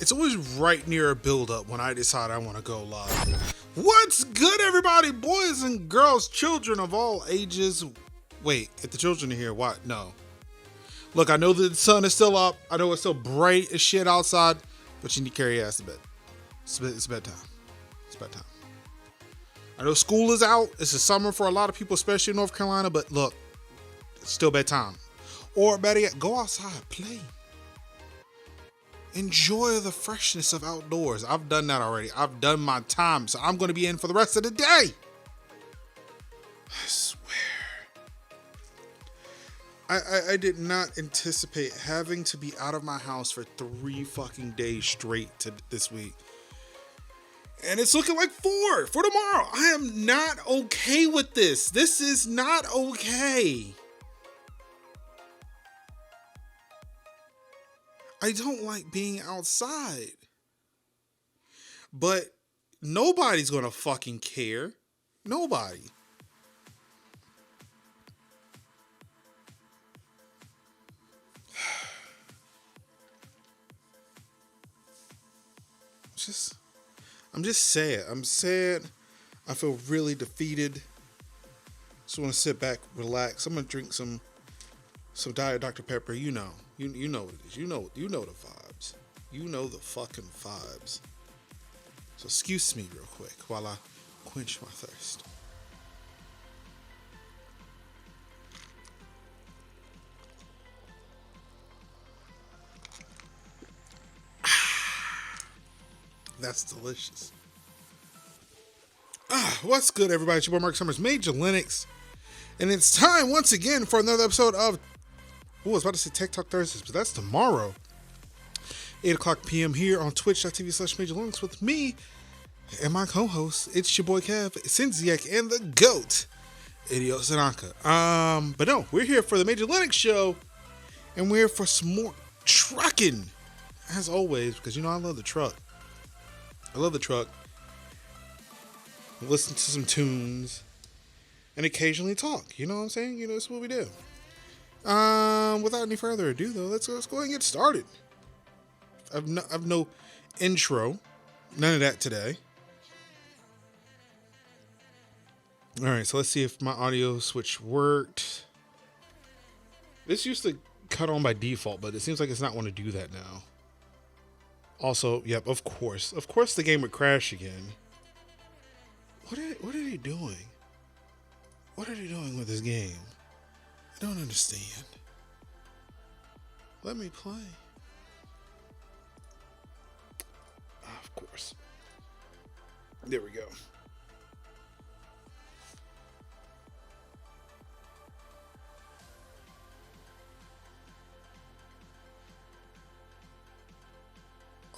It's always right near a build-up when I decide I want to go live. What's good, everybody? Boys and girls, children of all ages. Wait, if the children are here, what? No. Look, I know that the sun is still up. I know it's still bright as shit outside, but you need to carry your ass to bed. It's bedtime. It's bedtime. I know school is out. It's the summer for a lot of people, especially in North Carolina, but look, it's still bedtime. Or better yet, go outside, play. Enjoy the freshness of outdoors. I've done that already. I've done my time, so I'm going to be in for the rest of the day. I swear. I did not anticipate having to be out of my house for 3 fucking days straight this week. And it's looking like 4 for tomorrow. I am not okay with this. This is not okay. I don't like being outside. But nobody's gonna fucking care. Nobody. I'm just sad. I'm sad. I feel really defeated. Just want to sit back, relax. I'm gonna drink some Diet Dr. Pepper. You know what it is. You know the vibes. You know the fucking vibes. So excuse me real quick while I quench my thirst. That's delicious. What's good, everybody? It's your boy Mark Summers, MajorLinux. And it's time once again for another episode of, I was about to say Tech Talk Thursdays, but that's tomorrow. 8 o'clock p.m. here on twitch.tv/MajorLinux with me and my co-host. It's your boy Kev, Sinziak, and the GOAT, Idio Sanaka. But no, we're here for the MajorLinux show, and we're here for some more trucking, as always, because you know I love the truck. I love the truck. Listen to some tunes. And occasionally talk. You know what I'm saying? You know, that's what we do. Without any further ado, though, let's go ahead and get started. I've no intro. None of that today. Alright, so let's see if my audio switch worked. This used to cut on by default, but it seems like it's not want to do that now. Also, yep, of course. Of course the game would crash again. What are they doing? What are they doing with this game? I don't understand. Let me play. Of course. There we go.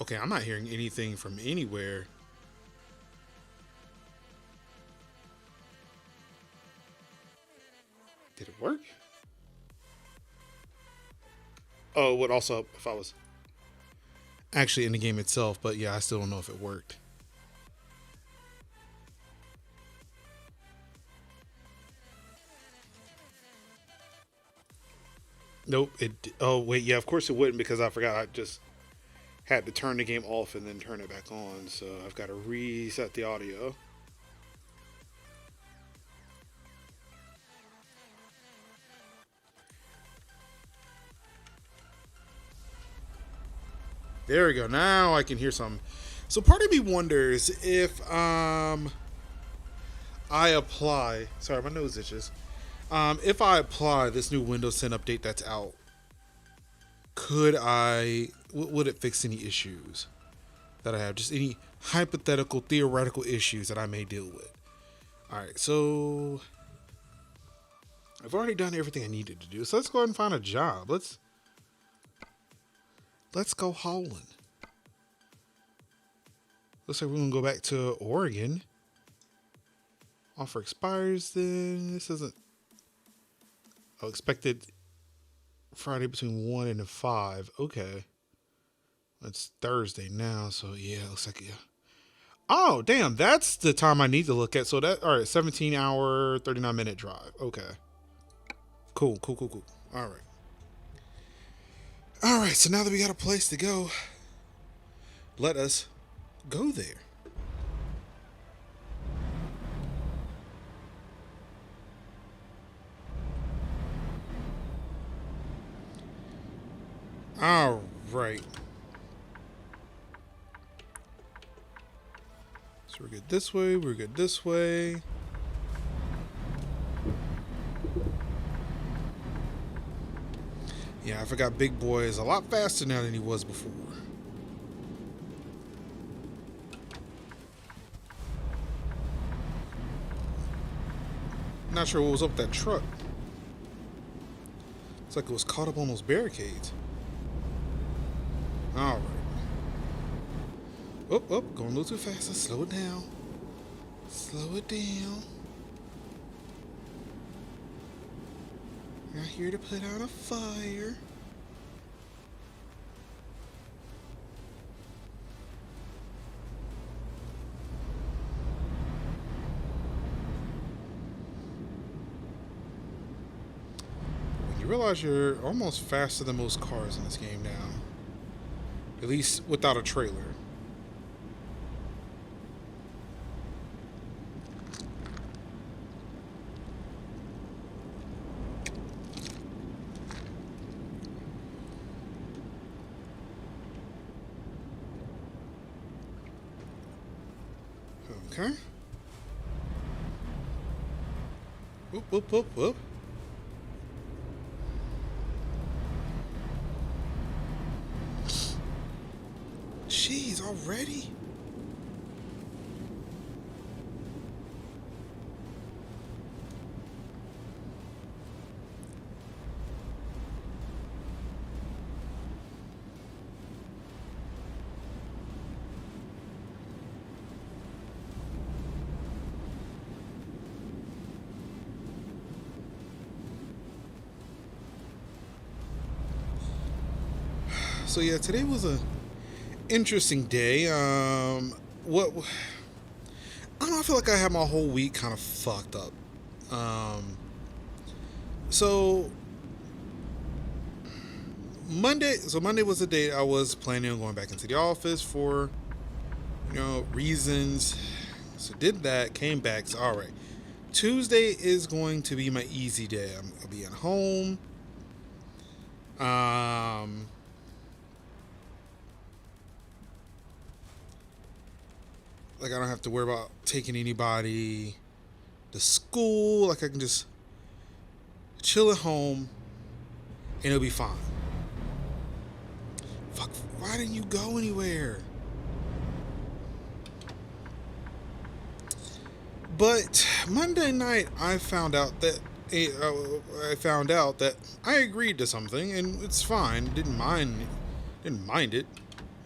Okay, I'm not hearing anything from anywhere. Did it work? Oh, what also if I was actually in the game itself, but yeah, I still don't know if it worked. Nope, oh wait, yeah, of course it wouldn't because I forgot I just had to turn the game off and then turn it back on, so I've got to reset the audio. There we go. Now I can hear some. So part of me wonders if I apply. Sorry, my nose itches. If I apply this new Windows 10 update that's out, would it fix any issues that I have? Just any hypothetical, theoretical issues that I may deal with. All right, so I've already done everything I needed to do. So let's go ahead and find a job. Let's go hauling. Looks like we're gonna go back to Oregon. Offer expires then. This isn't. Oh, expected Friday between 1 and 5. Okay. It's Thursday now, so yeah, looks like yeah. Oh, damn, that's the time I need to look at. So that, all right, 17-hour, 39-minute drive. Okay. Cool. All right, so now that we got a place to go, let us go there. All right. So we're good this way. We're good this way. Yeah, I forgot Big Boy is a lot faster now than he was before. Not sure what was up with that truck. It's like it was caught up on those barricades. Alright. Oh, going a little too fast. Let's slow it down. Slow it down. Not here to put out a fire. When you realize you're almost faster than most cars in this game now. At least without a trailer. Okay. Whoop, whoop, whoop, whoop. Jeez, already? So yeah, today was a interesting day. What I don't know, I feel like I had my whole week kind of fucked up. So Monday was the day I was planning on going back into the office for, reasons. So did that, came back. So all right, Tuesday is going to be my easy day. I'll be at home. Like I don't have to worry about taking anybody to school. Like I can just chill at home and it'll be fine. Fuck, why didn't you go anywhere? But Monday night I found out that I agreed to something and it's fine. Didn't mind it.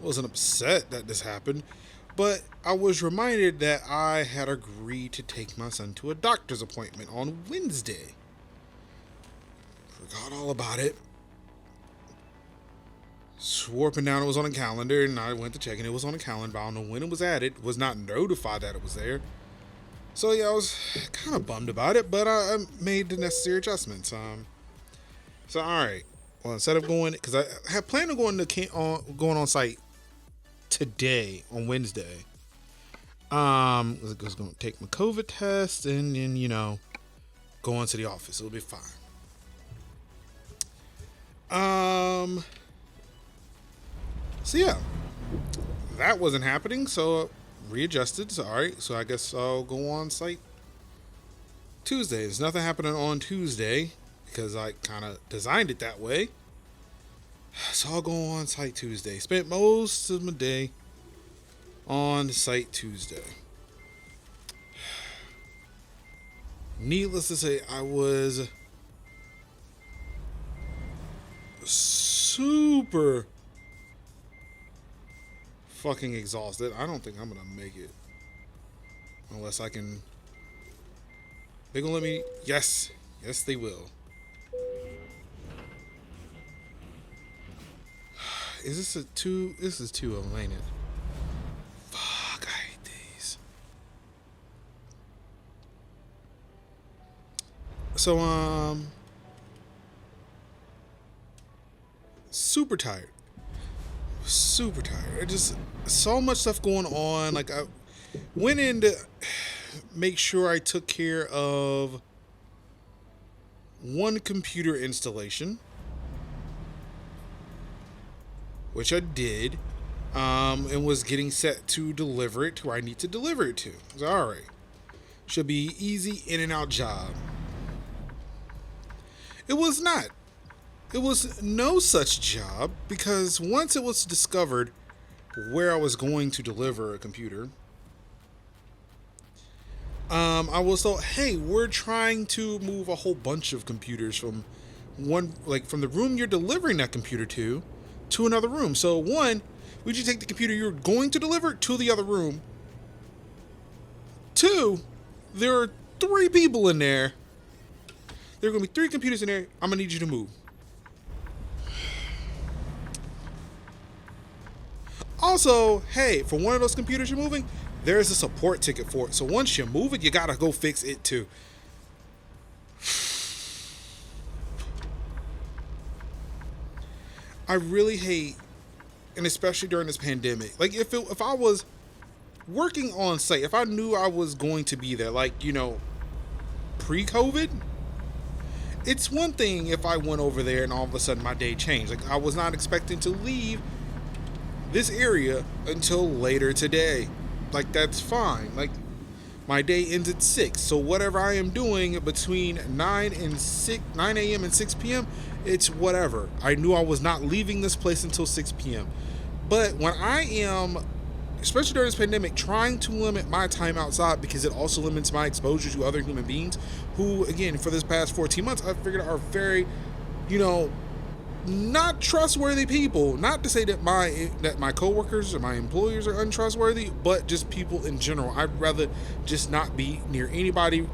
Wasn't upset that this happened. But I was reminded that I had agreed to take my son to a doctor's appointment on Wednesday. Forgot all about it. Swore up and down it was on a calendar, and I went to check and it was on a calendar. I don't know when it was added. Was not notified that it was there. So yeah, I was kind of bummed about it, but I made the necessary adjustments. So all right. Well, instead of going, because I had planned on going on site today on Wednesday. I was going to take my COVID test and then, go into the office. It'll be fine. So yeah, that wasn't happening. So readjusted. So all right. So I guess I'll go on site Tuesday. There's nothing happening on Tuesday because I kind of designed it that way. So I'll go on site Tuesday. Spent most of my day on site Tuesday. Needless to say, I was super fucking exhausted. I don't think I'm gonna make it. Unless I can. They gonna let me? Yes. Yes, they will. Is this a two? This is two of them, ain't it? Fuck, I hate these. So, super tired. super tired. I just so much stuff going on. Like I went in to make sure I took care of one computer installation, which I did, and was getting set to deliver it to where I need to deliver it to. I was all right. Should be easy in and out job. It was not. It was no such job because once it was discovered where I was going to deliver a computer, I was told, hey, we're trying to move a whole bunch of computers from from the room you're delivering that computer to another room. So one, would you take the computer you're going to deliver to the other room? Two, there are 3 people in there. There are going to be 3 computers in there. I'm going to need you to move. Also, hey, for one of those computers you're moving, there's a support ticket for it. So once you move it, you got to go fix it too. I really hate, and especially during this pandemic, like if I was working on site, if I knew I was going to be there, like, pre-COVID, it's one thing if I went over there and all of a sudden my day changed. Like I was not expecting to leave this area until later today. Like that's fine. Like my day ends at 6. So whatever I am doing between 9 a.m. and 6 p.m., it's whatever. I knew I was not leaving this place until 6 p.m. But when I am, especially during this pandemic, trying to limit my time outside because it also limits my exposure to other human beings who, again, for this past 14 months, I figured are very, not trustworthy people. Not to say that my coworkers or my employers are untrustworthy, but just people in general. I'd rather just not be near anybody,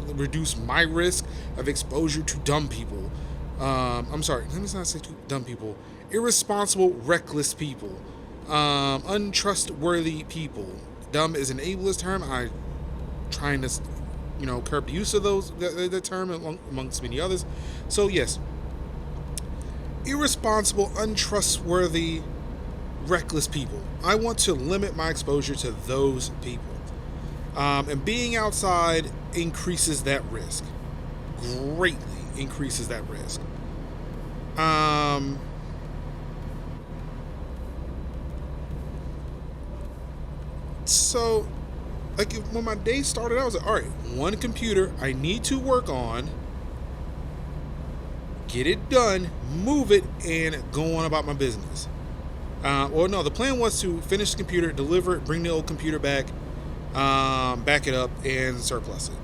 reduce my risk of exposure to dumb people. I'm sorry, let me not say to dumb people. Irresponsible, reckless people. Untrustworthy people. Dumb is an ableist term. I trying to, curb the use of the term amongst many others. So yes, irresponsible, untrustworthy, reckless people. I want to limit my exposure to those people. And being outside increases that risk. Greatly increases that risk. So, like, when my day started, I was like, all right, one computer I need to work on, get it done, move it, and go on about my business. No, the plan was to finish the computer, deliver it, bring the old computer back, back it up, and surplus it.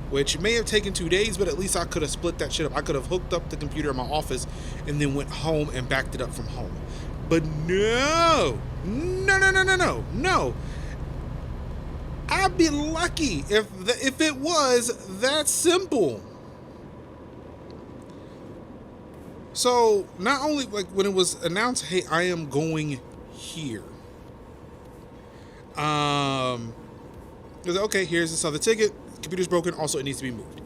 Which may have taken 2 days, but at least I could have split that shit up. I could have hooked up the computer in my office and then went home and backed it up from home. But no. I'd be lucky if it was that simple. So not only like when it was announced, hey, I am going here. It was okay, here's this other ticket. Computer's broken, also it needs to be moved.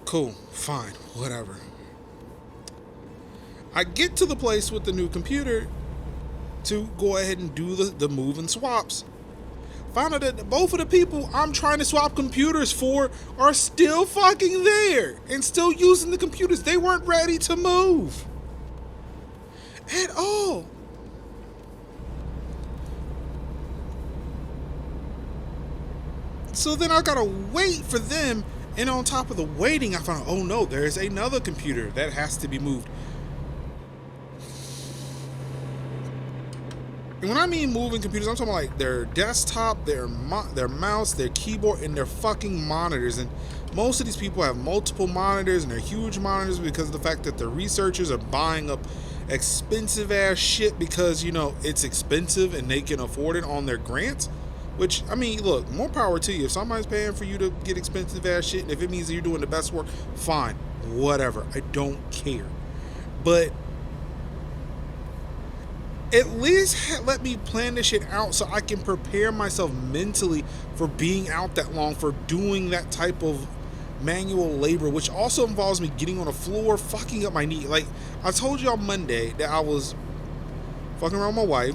Cool, fine, whatever. I get to the place with the new computer to go ahead and do the move and swaps. Found out that both of the people I'm trying to swap computers for are still fucking there and still using the computers. They weren't ready to move at all. So then I gotta wait for them, and on top of the waiting, I found, oh no, there's another computer that has to be moved. And when I mean moving computers, I'm talking about like their desktop, their mouse, their keyboard, and their fucking monitors. And most of these people have multiple monitors, and they're huge monitors because of the fact that the researchers are buying up expensive ass shit because, it's expensive and they can afford it on their grants. Which, I mean, look, more power to you. If somebody's paying for you to get expensive ass shit, and if it means that you're doing the best work, fine, whatever. I don't care. But at least let me plan this shit out so I can prepare myself mentally for being out that long, for doing that type of manual labor, which also involves me getting on the floor, fucking up my knee. Like, I told you on Monday that I was fucking around with my wife,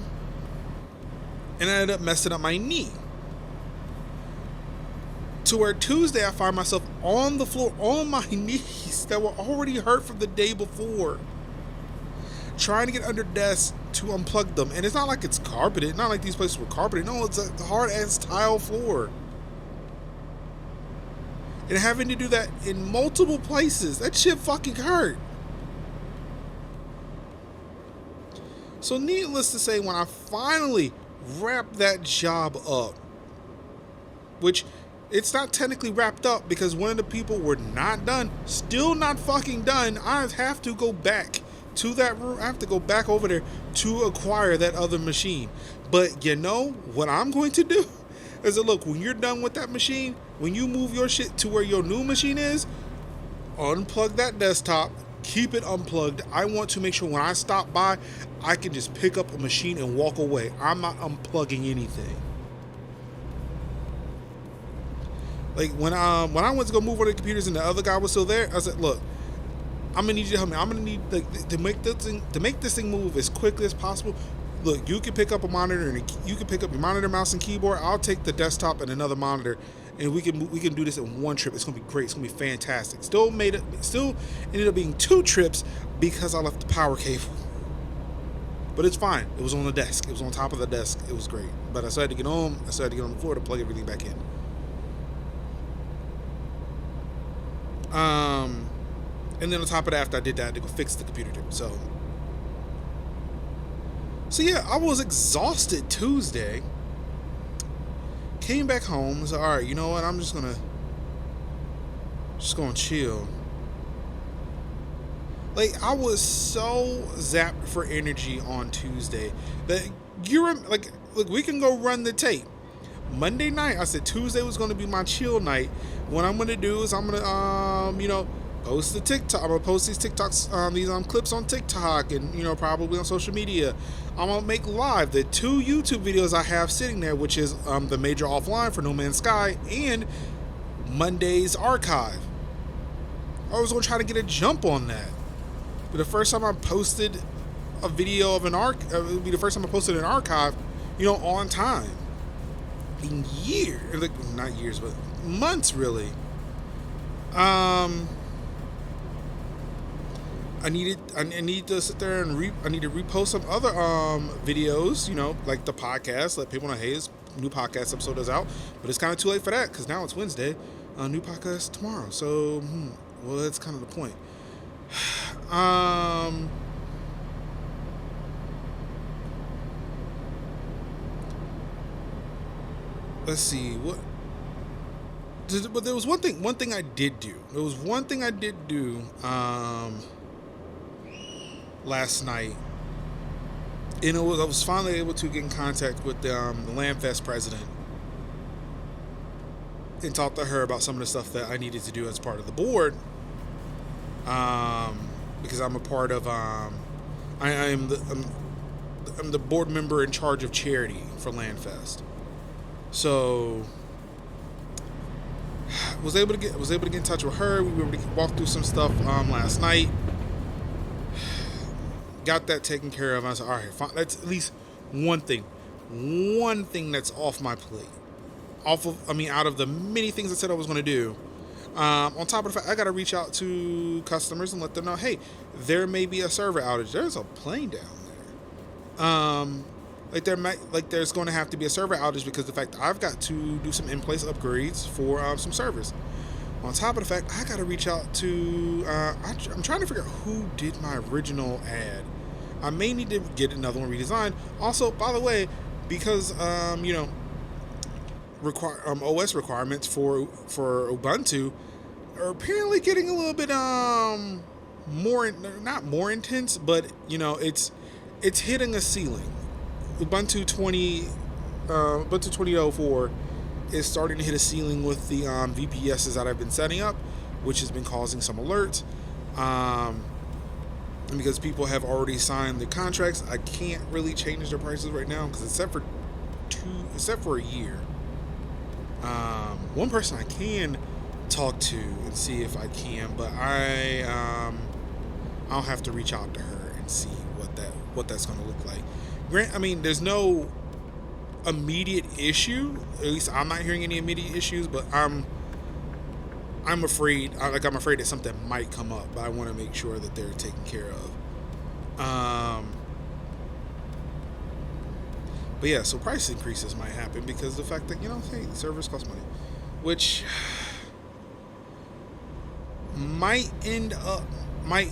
and I ended up messing up my knee. To where Tuesday I find myself on the floor on my knees that were already hurt from the day before, trying to get under desks to unplug them. And it's not like it's carpeted, not like these places were carpeted. No, it's a hard ass tile floor. And having to do that in multiple places, that shit fucking hurt. So needless to say, when I finally wrapped that job up, which it's not technically wrapped up because one of the people were not done, still not fucking done, I have to go back to that room. I have to go back over there to acquire that other machine. But you know what I'm going to do? Is that, look, when you're done with that machine, when you move your shit to where your new machine is, unplug that desktop, keep it unplugged. I want to make sure when I stop by, I can just pick up a machine and walk away. I'm not unplugging anything. Like when I went to go move one of the computers and the other guy was still there, I said, look, I'm gonna need you to help me. I'm gonna need to make this thing move as quickly as possible. Look, you can pick up a monitor and you can pick up your monitor, mouse, and keyboard. I'll take the desktop and another monitor, and we can do this in one trip. It's gonna be great. It's gonna be fantastic. Still ended up being 2 trips because I left the power cable. But it's fine. It was on the desk. It was on top of the desk. It was great. But I still had to get home. I still had to get on the floor to plug everything back in. And then on top of that, after I did that, I had to go fix the computer too. So yeah, I was exhausted Tuesday. Came back home. So all right, you know what? I'm just gonna chill. Like, I was so zapped for energy on Tuesday that like, look, we can go run the tape. Monday night, I said Tuesday was going to be my chill night. What I'm going to do is I'm going to, post the TikTok. I'm going to post these TikToks, these clips on TikTok and, probably on social media. I'm going to make live the 2 YouTube videos I have sitting there, which is the Major Offline for No Man's Sky and Monday's Archive. I was going to try to get a jump on that. But the first time I posted a video of it would be the first time I posted an archive, on time. In years, like not years, but months, really. I need to sit there and I need to repost some other videos, like the podcast, let people know, hey, this new podcast episode is out, but it's kind of too late for that because now it's Wednesday. New podcast tomorrow, so well, that's kind of the point. Let's see but there was one thing I did do. There was one thing I did do last night, and I was finally able to get in contact with the LandFest president and talk to her about some of the stuff that I needed to do as part of the board. Because I'm a part of I'm the board member in charge of charity for LandFest. So was able to get in touch with her. We were able to walk through some stuff last night. Got that taken care of. I said, all right, fine. That's at least one thing that's off my plate. Out of the many things I said I was going to do. On top of the fact, I got to reach out to customers and let them know, hey, there may be a server outage. There's a plane down there. There's going to have to be a server outage because of the fact I've got to do some in-place upgrades for some servers. On top of the fact, I got to reach out to. I'm trying to figure out who did my original ad. I may need to get another one redesigned. Also, by the way, because OS requirements for Ubuntu are apparently getting a little bit not more intense, but it's hitting a ceiling. Ubuntu 20.04 is starting to hit a ceiling with the VPSs that I've been setting up, which has been causing some alerts. And because people have already signed the contracts, I can't really change their prices right now because except for a year. One person I can talk to and see if I can, but I'll have to reach out to her and see what that's going to look like. I mean, there's no immediate issue. At least I'm not hearing any immediate issues, but I'm afraid. I'm afraid that something might come up, but I want to make sure that they're taken care of. But yeah, so price increases might happen because of the fact that, hey, servers cost money, which might end up me,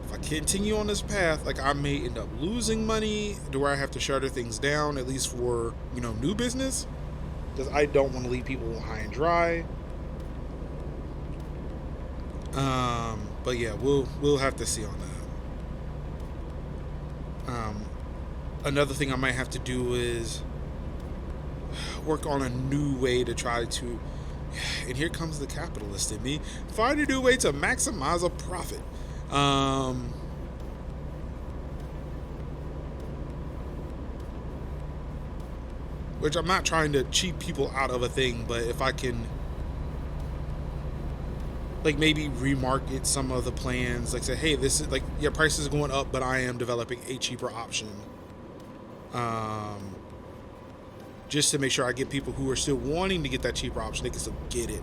if I continue on this path, like I may end up losing money to where I have to shutter things down, at least for, new business, because I don't want to leave people high and dry. But yeah, we'll have to see on that. Another thing I might have to do is work on a new way to try to, and here comes the capitalist in me, find a new way to maximize a profit. Which I'm not trying to cheat people out of a thing, but if I can, like, maybe remarket some of the plans, like say, hey, this is like, your price is going up, but I am developing a cheaper option. Just to make sure I get people who are still wanting to get that cheaper option, they can still get it.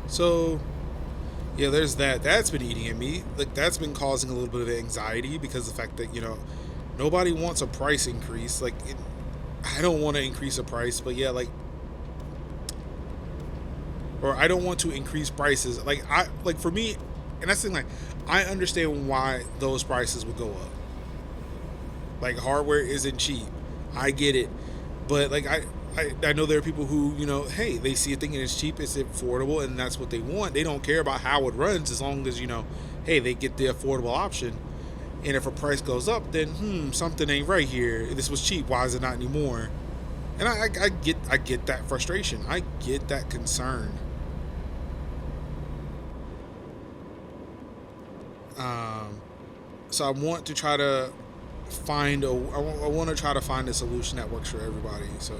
So yeah, there's that. That's been eating at me. Like, that's been causing a little bit of anxiety because of the fact that, nobody wants a price increase. Like, I don't want to increase a price, but yeah, like, or I don't want to increase prices. Like, for me, and that's the thing, like, I understand why those prices would go up. Like, hardware isn't cheap. I get it. But, like, I know there are people who, hey, they see a thing and it's cheap, it's affordable, and that's what they want. They don't care about how it runs as long as, hey, they get the affordable option. And if a price goes up, then, something ain't right here. This was cheap. Why is it not anymore? And I get that frustration. I get that concern. So I want to try to find I want to try to find a solution that works for everybody. So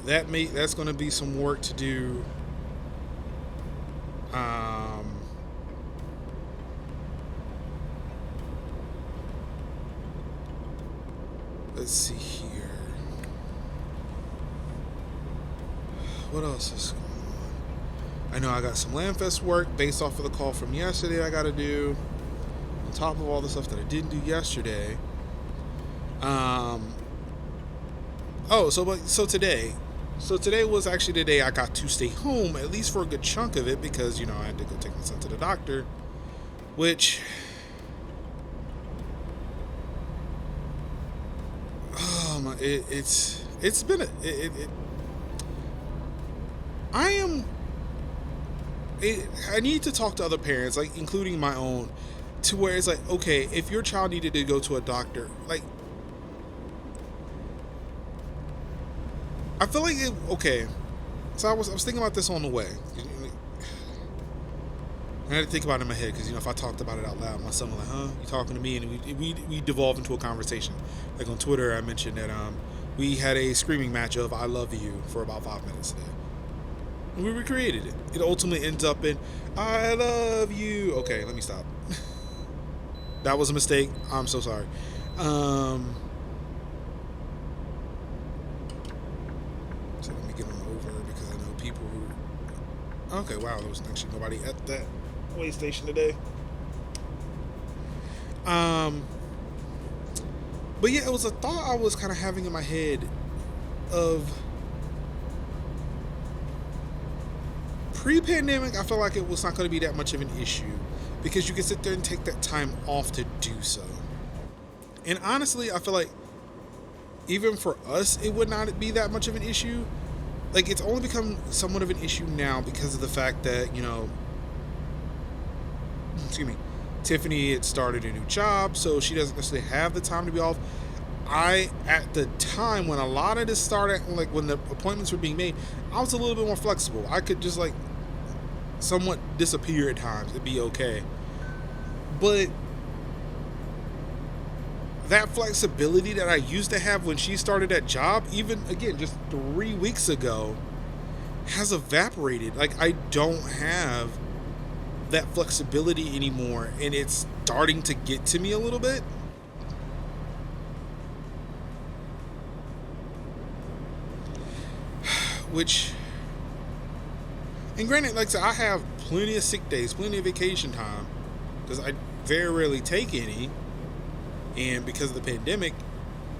that's going to be some work to do. Let's see here. What else is going on? I know I got some Landfest work based off of the call from yesterday I got to do, on top of all the stuff that I didn't do yesterday. So today was actually the day I got to stay home, at least for a good chunk of it, because, I had to go take my son to the doctor, which, it's been I need to talk to other parents, like, including my own, to where it's like, okay, if your child needed to go to a doctor, like, I feel like okay. So I was thinking about this on the way. I had to think about it in my head because, if I talked about it out loud, my son was like, huh, you talking to me? And we devolved into a conversation. Like, on Twitter, I mentioned that we had a screaming match of I love you for about 5 minutes today. And we recreated it. It ultimately ends up in I love you. Okay, let me stop. That was a mistake. I'm so sorry. So let me get on over because I know people who... Okay, wow, there was actually nobody at that way station today. But yeah, it was a thought I was kind of having in my head of pre-pandemic. I feel like it was not going to be that much of an issue because you can sit there and take that time off to do so. And honestly, I feel like even for us, it would not be that much of an issue. Like, it's only become somewhat of an issue now because of the fact that, Tiffany had started a new job, so she doesn't necessarily have the time to be off. At the time when a lot of this started, like when the appointments were being made, I was a little bit more flexible. I could just like somewhat disappear at times. It'd be okay. But that flexibility that I used to have when she started that job, even again just 3 weeks ago, has evaporated. Like, I don't have that flexibility anymore, and it's starting to get to me a little bit. Which, and granted, like I said, I have plenty of sick days, plenty of vacation time, because I very rarely take any. And because of the pandemic,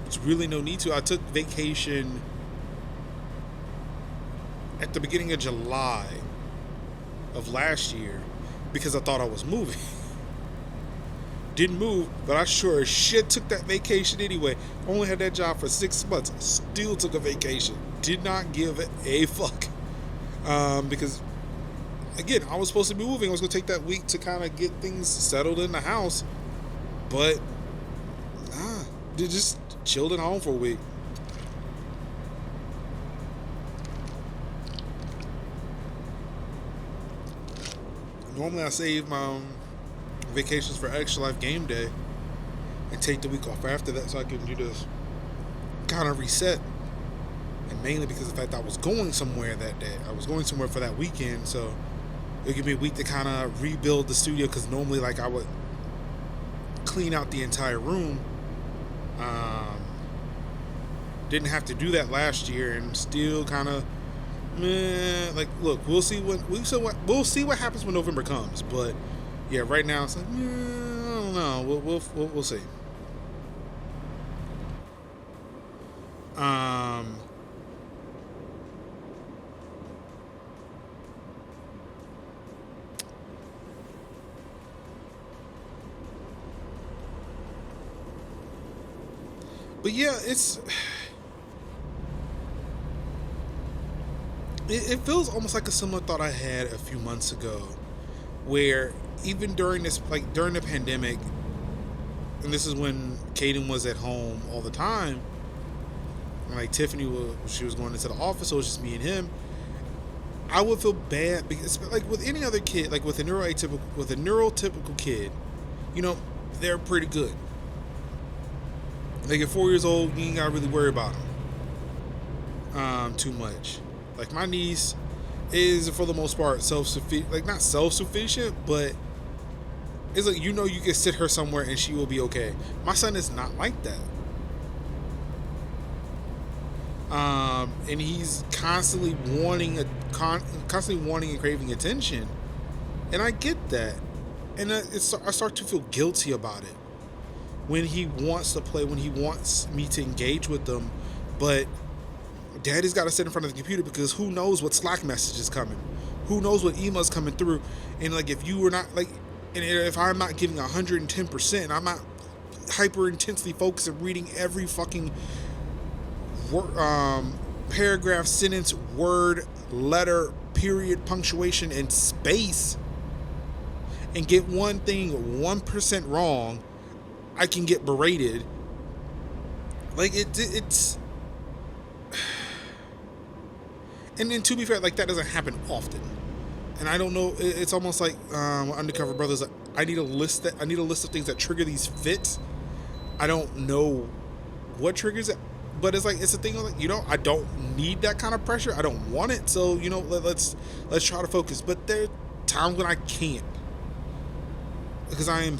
it's really no need to. I took vacation at the beginning of July of last year because I thought I was moving. Didn't move, but I sure as shit took that vacation anyway. Only had that job for 6 months. Still took a vacation. Did not give a fuck. Because, again, I was supposed to be moving. I was going to take that week to kind of get things settled in the house. But, nah, just chilled at home for a week. Normally I save my vacations for Extra Life Game Day and take the week off after that so I can do this kind of reset. And mainly because of the fact that I was going somewhere that day. I was going somewhere for that weekend, so it would give me a week to kind of rebuild the studio, because normally like I would clean out the entire room. Didn't have to do that last year, and still kind of like, look, we'll see what happens when November comes. But yeah, right now it's like, I don't know. We'll see. But yeah, it feels almost like a similar thought I had a few months ago, where even during the pandemic, and this is when Caden was at home all the time, and like Tiffany she was going into the office, so it was just me and him. I would feel bad because, like with any other kid, like with a neurotypical kid, they're pretty good. Like at 4 years old, you ain't gotta really worry about them too much. Like my niece is, for the most part, self-sufficient. Like not self-sufficient, but it's like, you can sit her somewhere and she will be okay. My son is not like that. And he's constantly wanting and craving attention, and I get that, and I start to feel guilty about it when he wants to play, when he wants me to engage with them, but Daddy's got to sit in front of the computer because who knows what Slack message is coming, who knows what emails coming through, and like if you were not like, and if I'm not giving 110%, I'm not hyper intensely focused and reading every fucking paragraph, sentence, word, letter, period, punctuation, and space, and get one thing 1% wrong, I can get berated. Like it's and then, to be fair, like that doesn't happen often, and I don't know. It's almost like Undercover Brothers. I need a list of things that trigger these fits. I don't know what triggers it, but it's a thing of like, I don't need that kind of pressure. I don't want it. So let's try to focus. But there are times when I can't, because I am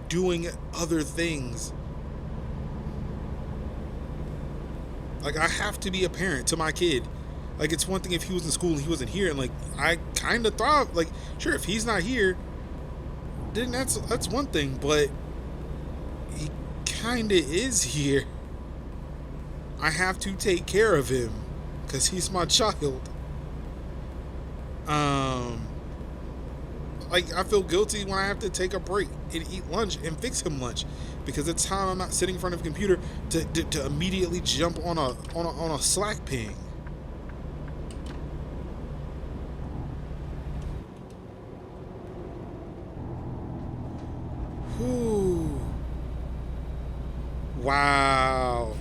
doing other things. Like I have to be a parent to my kid. Like it's one thing if he was in school and he wasn't here, and like I kind of thought, like, sure, if he's not here, then that's one thing, but he kind of is here. I have to take care of him because he's my child. Like I feel guilty when I have to take a break and eat lunch and fix him lunch, because it's time I'm not sitting in front of a computer to immediately jump on a Slack ping. Whew. Wow.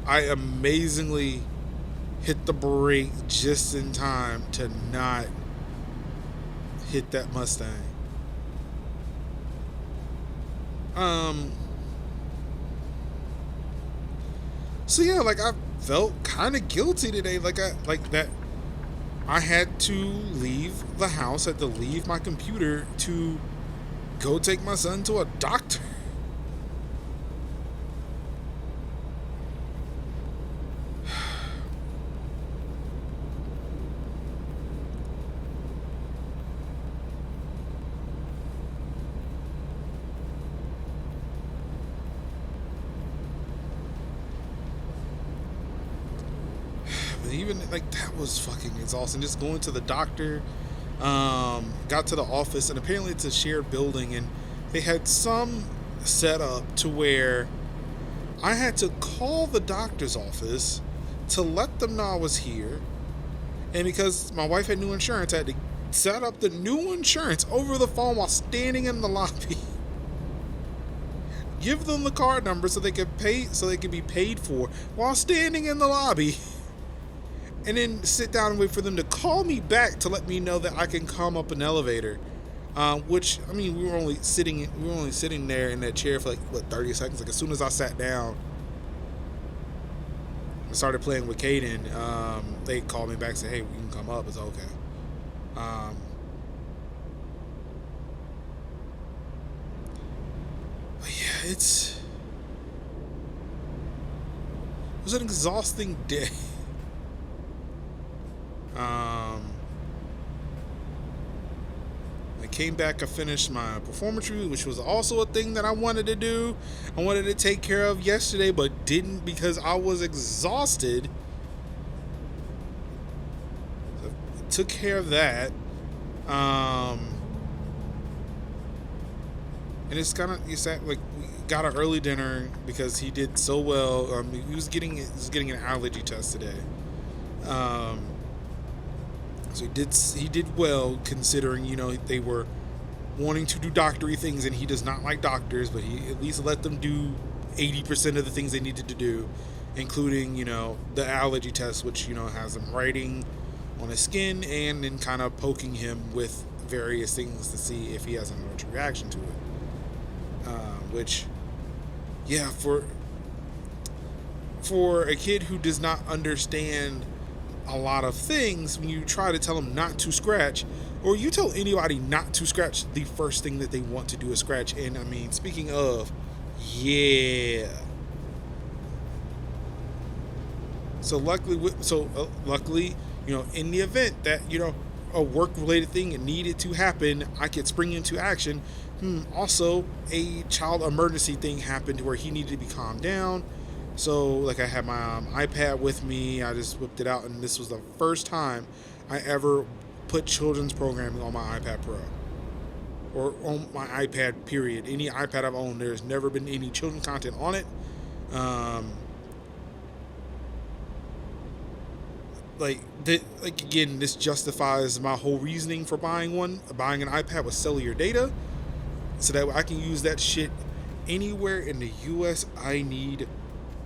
I amazingly hit the brake just in time to not hit that Mustang. So yeah, like I felt kind of guilty today. Like that I had to leave the house, had to leave my computer to go take my son to a doctor. But even like that was fucking exhausting. Just going to the doctor, got to the office, and apparently it's a shared building, and they had some set up to where I had to call the doctor's office to let them know I was here. And because my wife had new insurance, I had to set up the new insurance over the phone while standing in the lobby. Give them the card number so they could pay, so they could be paid for while standing in the lobby. And then sit down and wait for them to call me back to let me know that I can come up an elevator. Which, I mean, we were only sitting there in that chair for like, what, 30 seconds? Like, as soon as I sat down and started playing with Caden, they called me back and said, hey, we can come up. It's okay. But yeah, it was an exhausting day. I came back, I finished my performance review, which was also a thing that I wanted to do. I wanted to take care of yesterday, but didn't because I was exhausted. So I took care of that. And it's kind of, like, we got an early dinner because he did so well. He was getting an allergy test today. So he did well considering, they were wanting to do doctory things and he does not like doctors, but he at least let them do 80% of the things they needed to do, including, the allergy test, which, has him writing on his skin and then kind of poking him with various things to see if he has an allergic reaction to it. Which, yeah, for a kid who does not understand a lot of things, when you try to tell them not to scratch, or you tell anybody not to scratch, the first thing that they want to do is scratch. And I mean, speaking of, yeah. So luckily, in the event that, a work-related thing needed to happen, I could spring into action. Also, a child emergency thing happened where he needed to be calmed down. So, like, I had my iPad with me. I just whipped it out, and this was the first time I ever put children's programming on my iPad Pro. Or on my iPad, period. Any iPad I've owned, there's never been any children's content on it. Again, this justifies my whole reasoning for buying an iPad with cellular data, so that I can use that shit anywhere in the US I need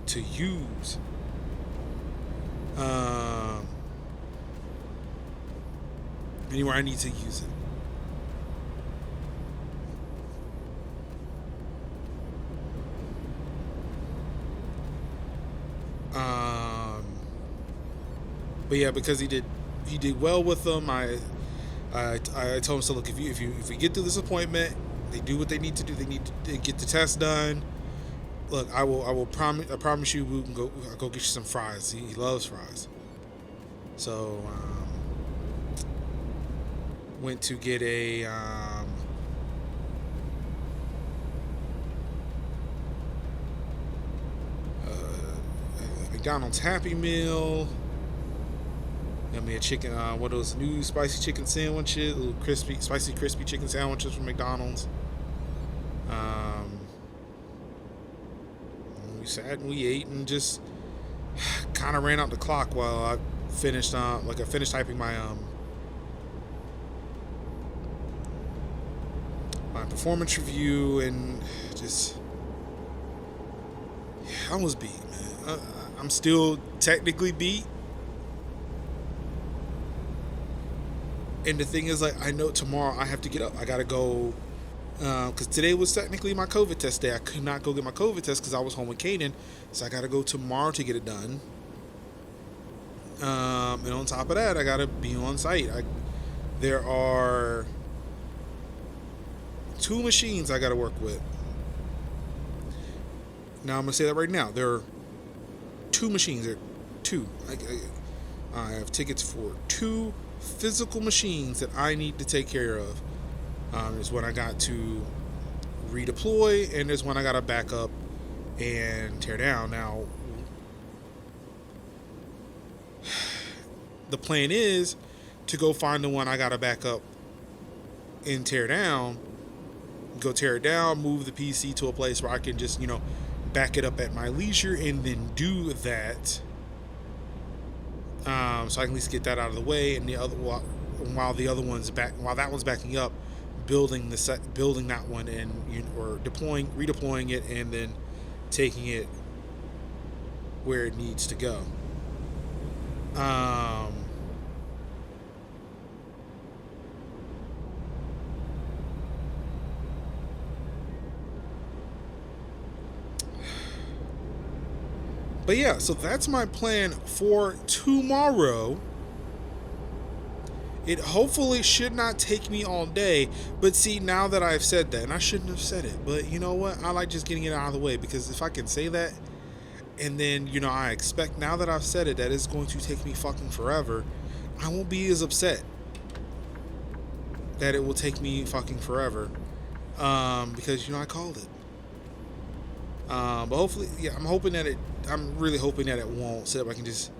to use. Anywhere I need to use it. But yeah, because he did well with them. I told him, so look, if we get through this appointment, they do what they need to do. They need to get the test done. Look, I promise you, we can go. I'll go get you some fries. He loves fries. So went to get a McDonald's Happy Meal. Got me a chicken, one of those new spicy chicken sandwiches, little spicy crispy chicken sandwiches from McDonald's. We sat and we ate and just kind of ran out the clock while I finished, typing my performance review, and just, I was beat, man. I'm still technically beat. And the thing is, like, I know tomorrow I have to get up. I gotta go Because today was technically my COVID test day. I could not go get my COVID test because I was home with Kaden, so I got to go tomorrow to get it done. And on top of that, I got to be on site. There are 2 machines I got to work with. Now I'm gonna say that right now. There are 2 machines. There are 2. I have tickets for 2 physical machines that I need to take care of. There's one I got to redeploy, and there's one I got to back up and tear down. Now, the plan is to go find the one I got to back up and tear down, go tear it down, move the PC to a place where I can just, back it up at my leisure and then do that. So I can at least get that out of the way, and while that one's backing up, building that one, and or redeploying it, and then taking it where it needs to go. But yeah, so that's my plan for tomorrow. It hopefully should not take me all day. But see, now that I've said that, and I shouldn't have said it, but you know what? I like just getting it out of the way, because if I can say that, and then, I expect now that I've said it that it's going to take me fucking forever, I won't be as upset that it will take me fucking forever. Because, I called it. But hopefully, I'm really hoping that it won't, so that I can just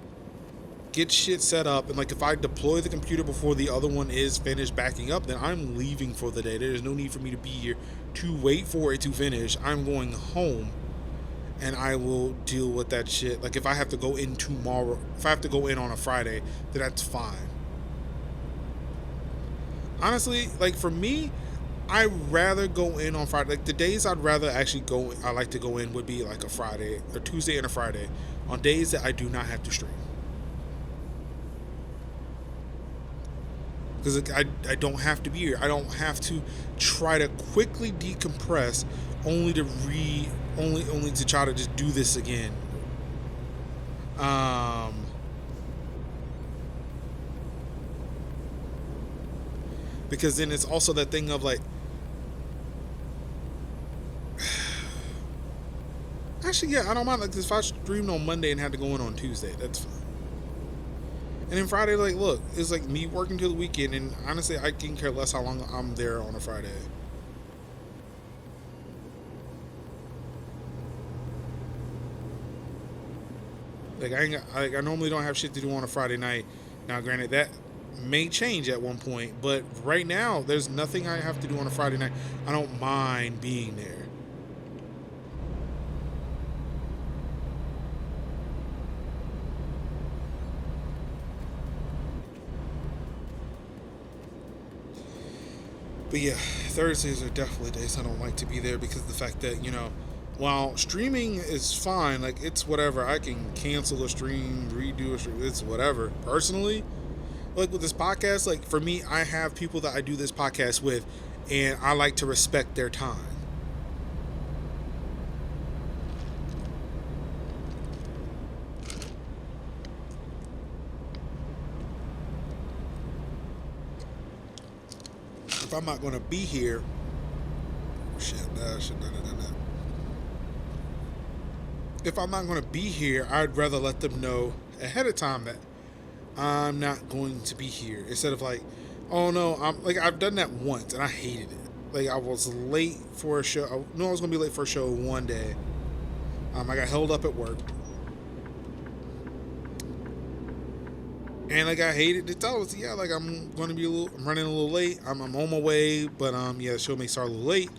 get shit set up. And if I deploy the computer before the other one is finished backing up, then I'm leaving for the day. There's no need for me to be here to wait for it to finish. I'm going home, and I will deal with that shit. If I have to go in tomorrow, if I have to go in on a Friday, then that's fine. Honestly, for me, I'd rather go in on Friday. The days I'd rather actually I like to go in would be a Friday, or Tuesday and a Friday, on days that I do not have to stream. Because I don't have to be here. I don't have to try to quickly decompress, only to try to just do this again. Because then it's also that thing of actually, yeah, I don't mind. If I streamed on Monday and had to go in on Tuesday, that's fine. And then Friday, look, it's me working till the weekend, and honestly, I can care less how long I'm there on a Friday. I normally don't have shit to do on a Friday night. Now, granted, that may change at one point, but right now, there's nothing I have to do on a Friday night. I don't mind being there. But yeah, Thursdays are definitely days I don't like to be there, because of the fact that, while streaming is fine, it's whatever. I can cancel a stream, redo a stream, it's whatever. Personally, with this podcast, for me, I have people that I do this podcast with, and I like to respect their time. If I'm not going to be here, if I'm not going to be here, I'd rather let them know ahead of time that I'm not going to be here, instead of oh no, I've done that once and I hated it. I was late for a show. I knew I was going to be late for a show one day. I got held up at work, and I hated to tell us, I'm going to be I'm running a little late. I'm on my way, but the show may start a little late.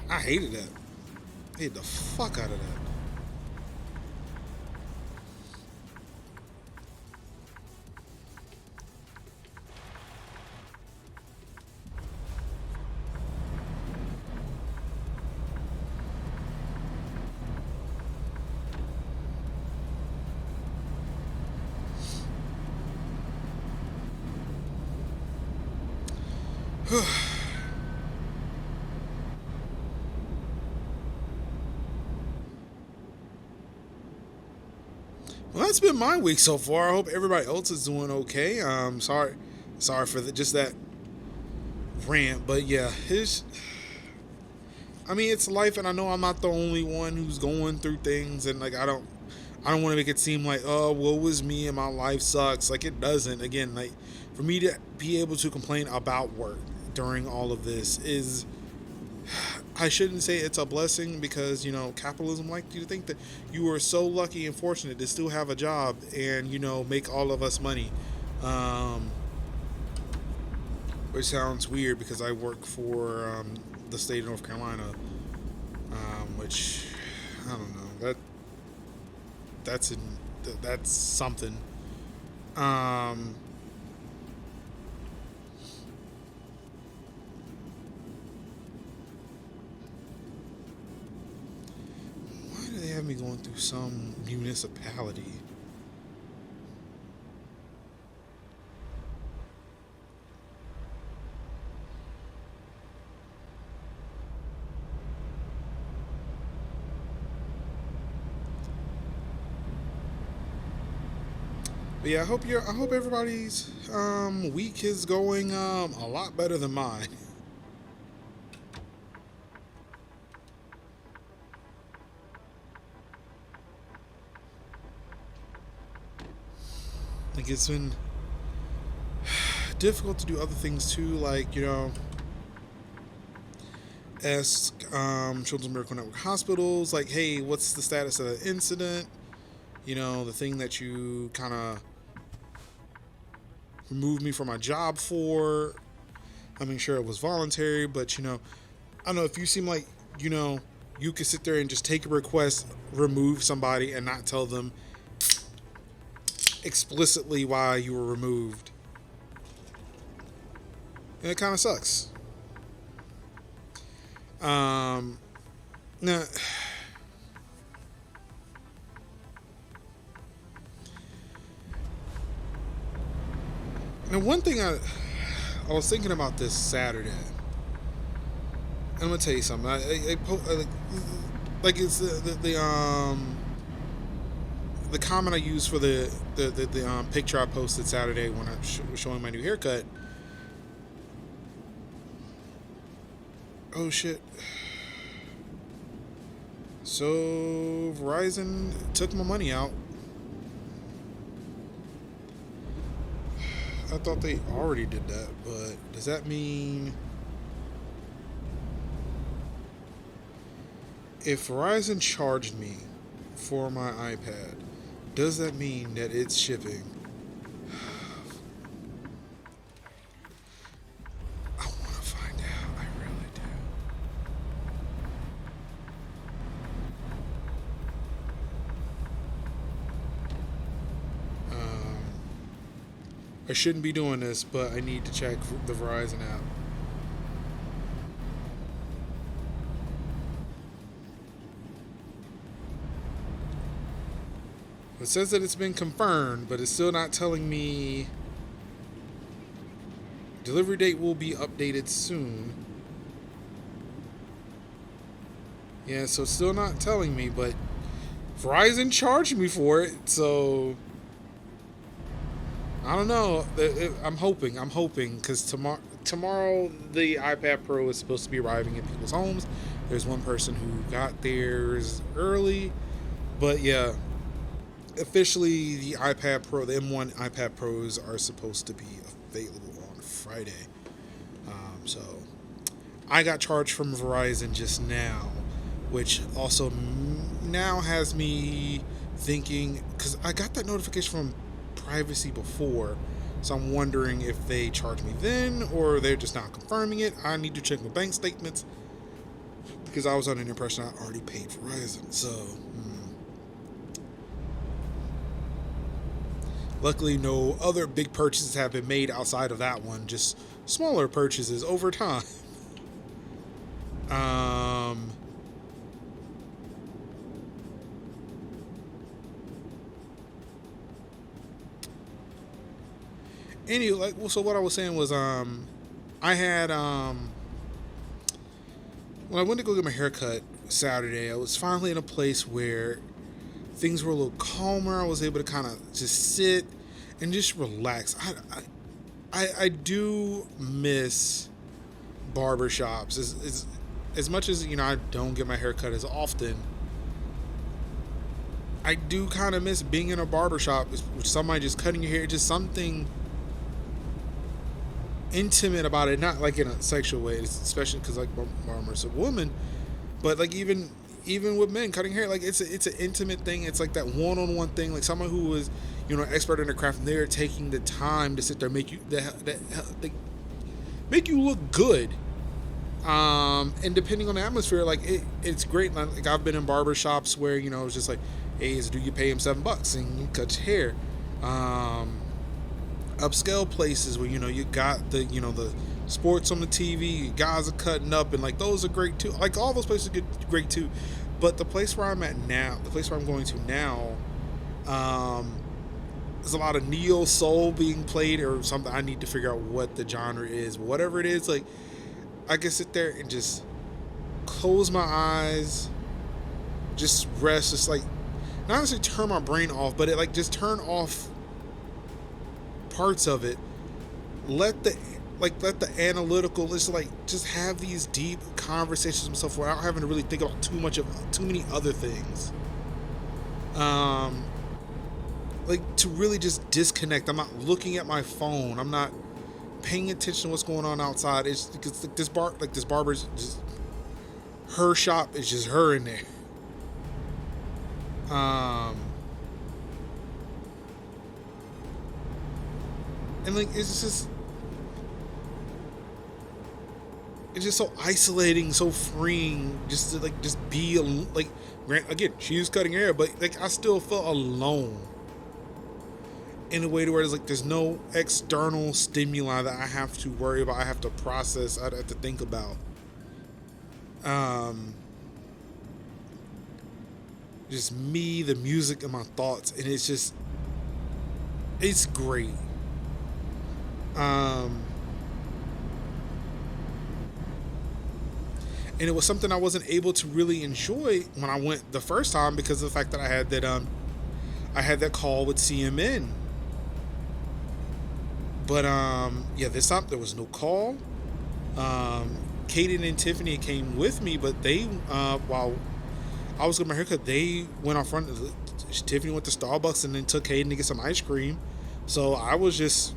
I hated that. I hated the fuck out of that. Well, that's been my week so far. I hope everybody else is doing okay. Sorry for just that rant, but yeah, I mean, it's life, and I know I'm not the only one who's going through things, and like I don't want to make it seem like, oh, woe was me and my life sucks. Like, it doesn't. Again, like, for me to be able to complain about work during all of this is, I shouldn't say it's a blessing, because, capitalism like you to think that you are so lucky and fortunate to still have a job and, make all of us money. Which sounds weird because I work for the state of North Carolina, which, I don't know, that's something. Um, why do they have me going through some municipality? But yeah, I hope everybody's week is going a lot better than mine. Like, it's been difficult to do other things too, like, ask Children's Medical Network hospitals, like, hey, what's the status of the incident? The thing that you kind of removed me from my job for. I mean, sure, it was voluntary, but, I don't know, if you seem like, you could sit there and just take a request, remove somebody, and not tell them explicitly why you were removed. And it kind of sucks. Now, one thing I was thinking about this Saturday. I'm gonna tell you something. Like it's the comment I used for the picture I posted Saturday when I was showing my new haircut. Oh shit. So Verizon took my money out. I thought they already did that, but does that mean if Verizon charged me for my iPad, does that mean that it's shipping? I want to find out. I really do. I shouldn't be doing this, but I need to check the Verizon app. It says that it's been confirmed, but it's still not telling me. Delivery date will be updated soon. Yeah, so it's still not telling me, but Verizon charged me for it, so I don't know. I'm hoping, because tomorrow the iPad Pro is supposed to be arriving in people's homes. There's one person who got theirs early, but yeah, officially the iPad Pro, the M1 iPad Pros are supposed to be available on Friday. So I got charged from Verizon just now, which also now has me thinking, because I got that notification from Privacy before, so I'm wondering if they charged me then or they're just not confirming it. I need to check my bank statements because I was under the impression I already paid Verizon. So luckily no other big purchases have been made outside of that one, just smaller purchases over time. Anyway, so what I was saying was, I had, when I went to go get my haircut Saturday, I was finally in a place where things were a little calmer. I was able to kind of just sit and just relax. I do miss barbershops as much as I don't get my hair cut as often. I do kind of miss being in a barbershop with somebody just cutting your hair. Just something intimate about it, not like in a sexual way, especially because like barber's a woman, but like even with men cutting hair, like it's an intimate thing. It's like that one-on-one thing, like someone who is expert in their craft, and they're taking the time to sit there, make you they make you look good. And depending on the atmosphere, like it's great. Like I've been in barber shops where it's just like, hey, do you pay him $7 and you cut your hair? Upscale places where you got the the sports on the TV, guys are cutting up, and like those are great too. Like all those places are great too. But the place where I'm at now, the place where I'm going to now, there's a lot of neo soul being played or something. I need to figure out what the genre is. But whatever it is, like I can sit there and just close my eyes, just rest, just like not necessarily turn my brain off, but it like just turn off parts of it. Let the analytical, just have these deep conversations with myself without having to really think about too many other things. Like to really just disconnect. I'm not looking at my phone. I'm not paying attention to what's going on outside. It's because this barber's just, her shop is just her in there. And like it's just so isolating, so freeing, just to just be like. Again, she was cutting hair, but like I still felt alone in a way to where there's no external stimuli that I have to worry about. I have to process. I have to think about. Just me, the music, and my thoughts, and it's great. And it was something I wasn't able to really enjoy when I went the first time because of the fact that I had that call with CMN. But this time there was no call. Kaden and Tiffany came with me, but they while I was getting my haircut, they went out front. Tiffany went to Starbucks and then took Kaden to get some ice cream. So I was just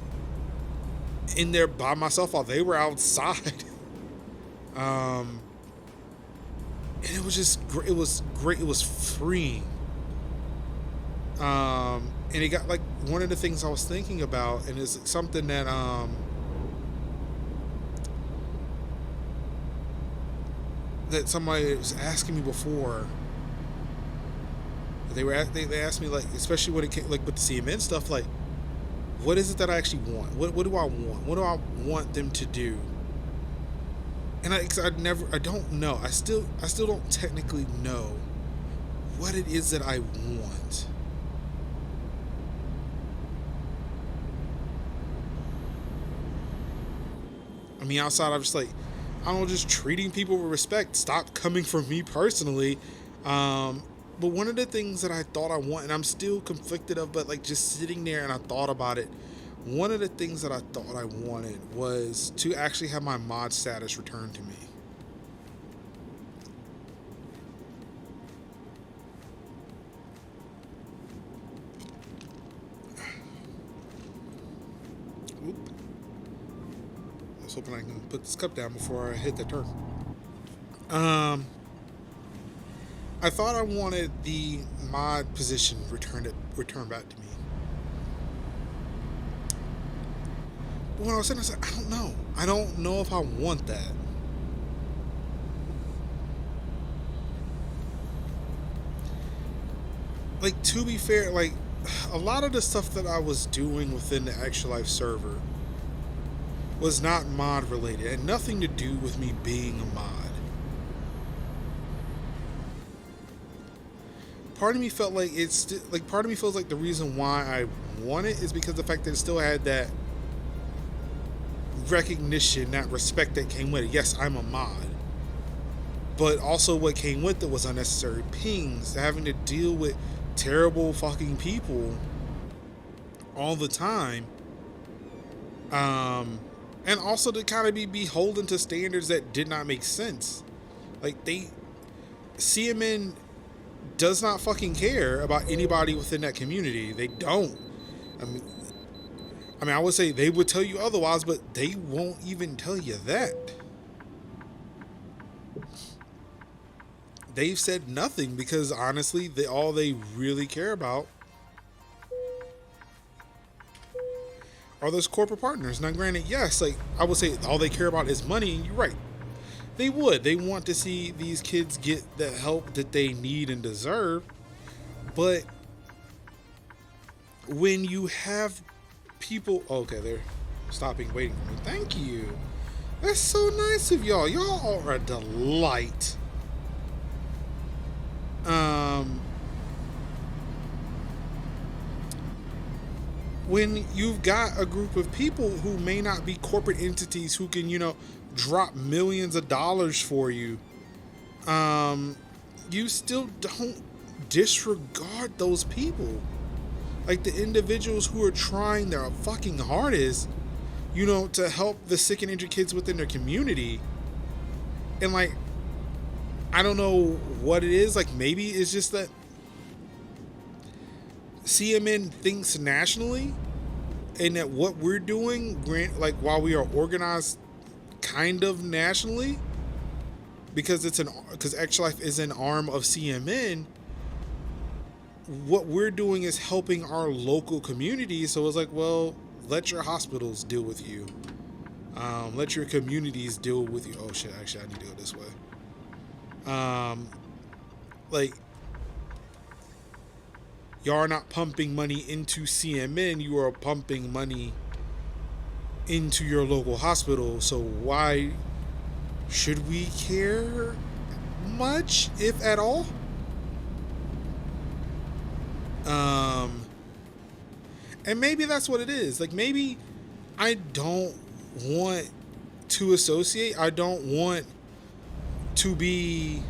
in there by myself while they were outside. And it was just great. It was great. It was freeing. And it got like one of the things I was thinking about, and it's something that that somebody was asking me before. They asked me, like, especially when it came like with the CMN stuff, like, what is it that I actually want? What do I want? What do I want them to do? And I don't know. I still don't technically know what it is that I want. I mean, outside, I'm just like, I don't know, just treating people with respect. Stop coming from me personally. But one of the things that I thought I want, and I'm still conflicted of, but like just sitting there and I thought about it. One of the things that I thought I wanted was to actually have my mod status returned to me. Oop. I was hoping I can put this cup down before I hit the turn. I thought I wanted the mod position returned back to me. But when I was sitting, I said, I don't know. I don't know if I want that. Like, to be fair, like, a lot of the stuff that I was doing within the Extra Life server was not mod related. It had nothing to do with me being a mod. Part of me felt like part of me feels like the reason why I want it is because of the fact that it still had that recognition, that respect that came with it. Yes, I'm a mod. But also what came with it was unnecessary pings, having to deal with terrible fucking people all the time. And also to kind of be beholden to standards that did not make sense. Like CMN does not fucking care about anybody within that community. They don't. I mean, I would say they would tell you otherwise, but they won't even tell you that. They've said nothing because honestly, all they really care about are those corporate partners. Now, granted, yes, like I would say all they care about is money, and you're right. They would. They want to see these kids get the help that they need and deserve. But when you have people, okay, they're stopping waiting for me. Thank you. That's so nice of y'all. Y'all are a delight. When you've got a group of people who may not be corporate entities who can, drop millions of dollars for you, you still don't disregard those people. Like the individuals who are trying their fucking hardest, to help the sick and injured kids within their community. And like, I don't know what it is. Like maybe it's just that CMN thinks nationally, and that what we're doing, like while we are organized kind of nationally, because Extra Life is an arm of CMN, what we're doing is helping our local community. So it's like, well, let your hospitals deal with you. Let your communities deal with you. Oh shit, actually I need to go this way. Like, y'all are not pumping money into CMN, you are pumping money into your local hospital. So why should we care much, if at all? And maybe that's what it is. Like maybe I don't want to associate. I don't want to be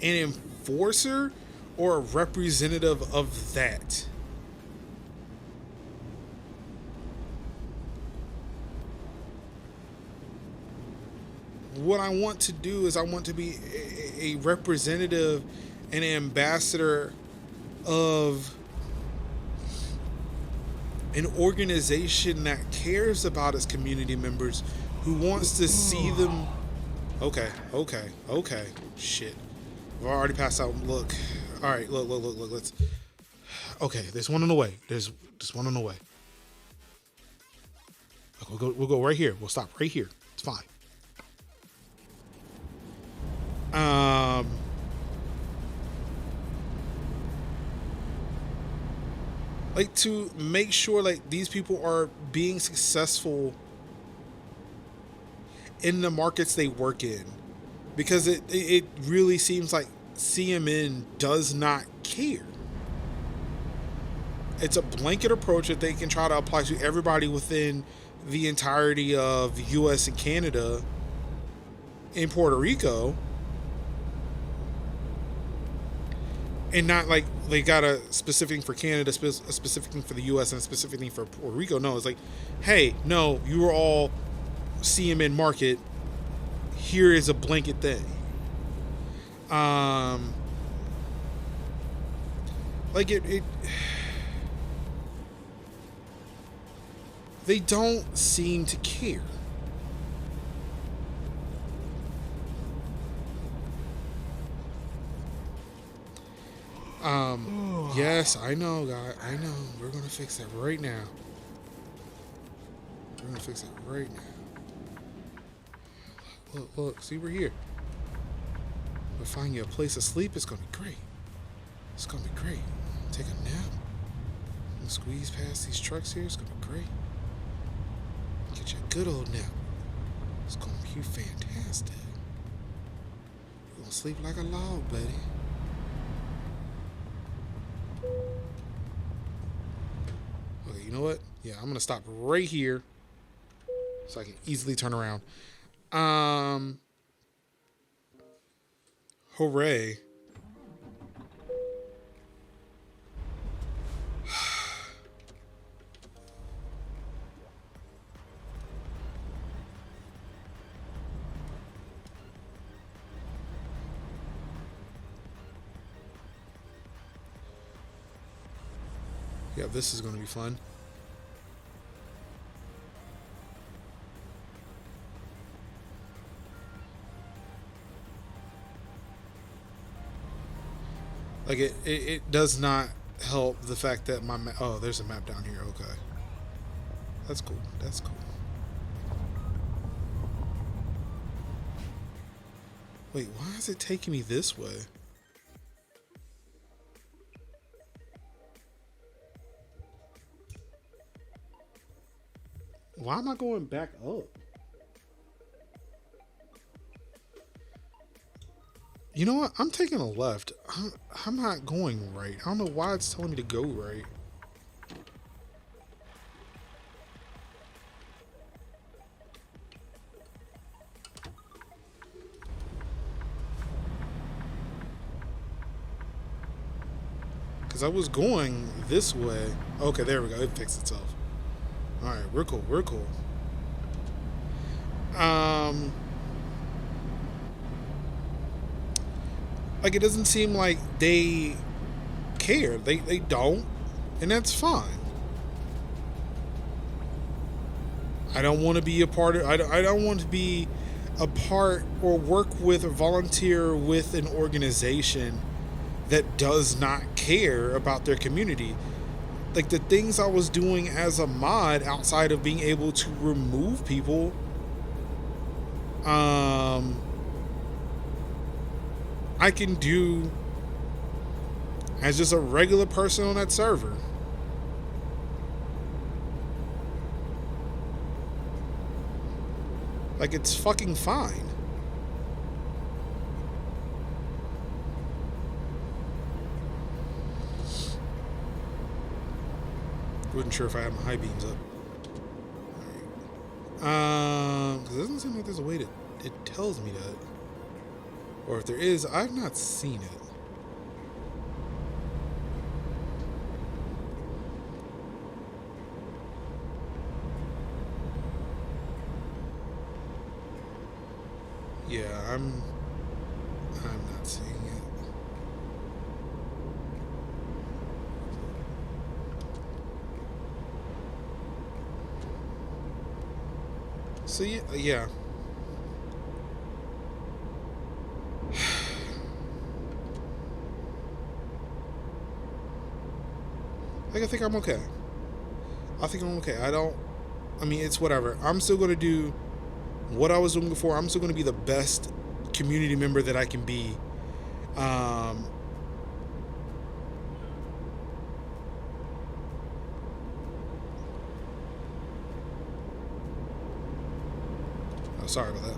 an enforcer or a representative of that. What I want to do is I want to be a representative and an ambassador of an organization that cares about its community members, who wants to see them. Okay. Shit. I've already passed out. Look. All right. Look. Let's. Okay. There's one on the way. There's one on the way. Look, we'll go right here. We'll stop right here. It's fine. Like to make sure like these people are being successful in the markets they work in, because it really seems like CMN does not care. It's a blanket approach that they can try to apply to everybody within the entirety of the US and Canada and Puerto Rico. And not like they got a specific thing for Canada, a specific thing for the US, and a specific thing for Puerto Rico. No, it's like, hey, no, you are all CMN market. Here is a blanket thing. Like it they don't seem to care. Yes, I know, guy. I know. We're gonna fix that right now. We're gonna fix it right now. Look, see, we're here. We'll find you a place to sleep. It's gonna be great. It's gonna be great. Take a nap. And squeeze past these trucks here. It's gonna be great. Get you a good old nap. It's gonna be fantastic. You're gonna sleep like a log, buddy. Okay, you know what? Yeah, I'm gonna stop right here so I can easily turn around. Hooray. Yeah, this is going to be fun. Like, it does not help the fact that my map... Oh, there's a map down here. Okay. That's cool. That's cool. Wait, why is it taking me this way? Why am I going back up? You know what? I'm taking a left. I'm not going right. I don't know why it's telling me to go right. Because I was going this way. Okay, there we go. It fixed itself. Alright, we're cool. We're cool. Like, it doesn't seem like they care. They don't. And that's fine. I don't want to be a part of... I don't want to be a part or work with or volunteer with an organization that does not care about their community. Like, the things I was doing as a mod outside of being able to remove people, I can do as just a regular person on that server. Like, it's fucking fine. Wasn't sure if I had my high beams up. Alright. Because it doesn't seem like there's a way to... It tells me that. Or if there is, I've not seen it. Yeah, I'm not seeing it. So yeah. Like, I think I'm okay. I mean, it's whatever. I'm still going to do what I was doing before. I'm still going to be the best community member that I can be. Oh, sorry about that.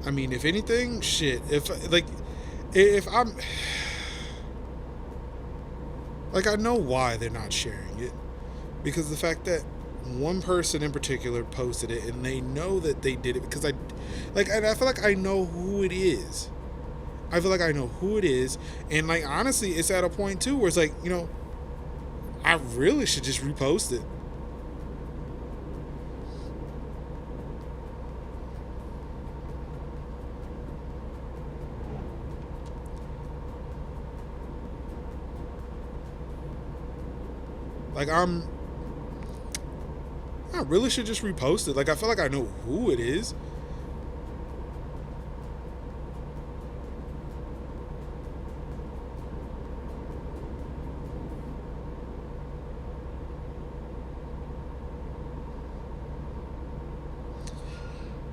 I mean, if anything, shit. If I'm... Like, I know why they're not sharing it. Because the fact that one person in particular posted it and they know that they did it because I feel like I know who it is. I feel like I know who it is. And, like, honestly, it's at a point, too, where it's like, you know, I really should just repost it. Like, I really should just repost it. Like, I feel like I know who it is.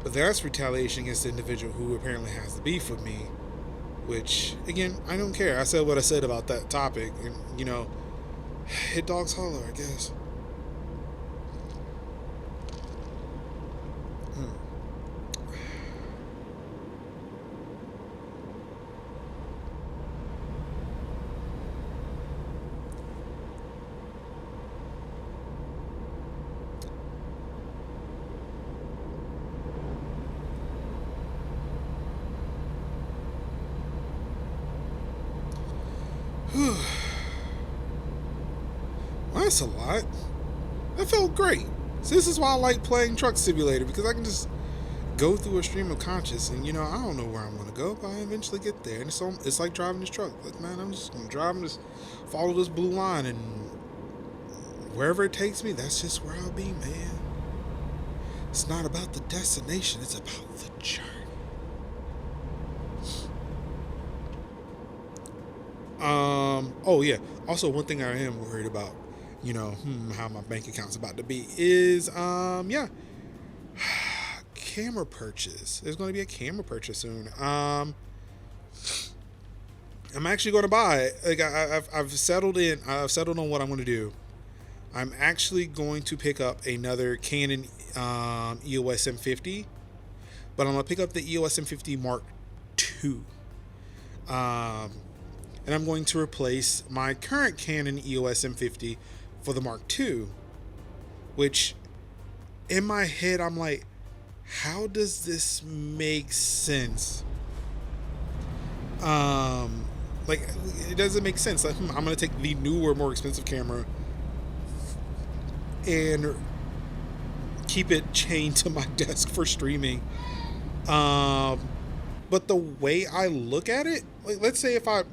But that's retaliation against the individual who apparently has the beef with me. Which, again, I don't care. I said what I said about that topic. And, you know, hit dogs holler, I guess. that's a lot. That felt great. So this is why I like playing Truck Simulator, because I can just go through a stream of conscious, and I don't know where I'm gonna go, but I eventually get there. And it's like driving this truck. Like, man, I'm just gonna drive and just follow this blue line, and wherever it takes me, that's just where I'll be, man. It's not about the destination, it's about the journey. Oh yeah. Also, one thing I am worried about, how my bank account's about to be is, camera purchase. There's going to be a camera purchase soon. I'm actually going to buy it. Like I've settled on what I'm going to do. I'm actually going to pick up another Canon EOS M50, but I'm going to pick up the EOS M50 Mark II. And I'm going to replace my current Canon EOS M50 for the Mark II, which in my head I'm like, how does this make sense? Like, it doesn't make sense. Like, I'm gonna take the newer, more expensive camera and keep it chained to my desk for streaming. But the way I look at it, like, let's say if I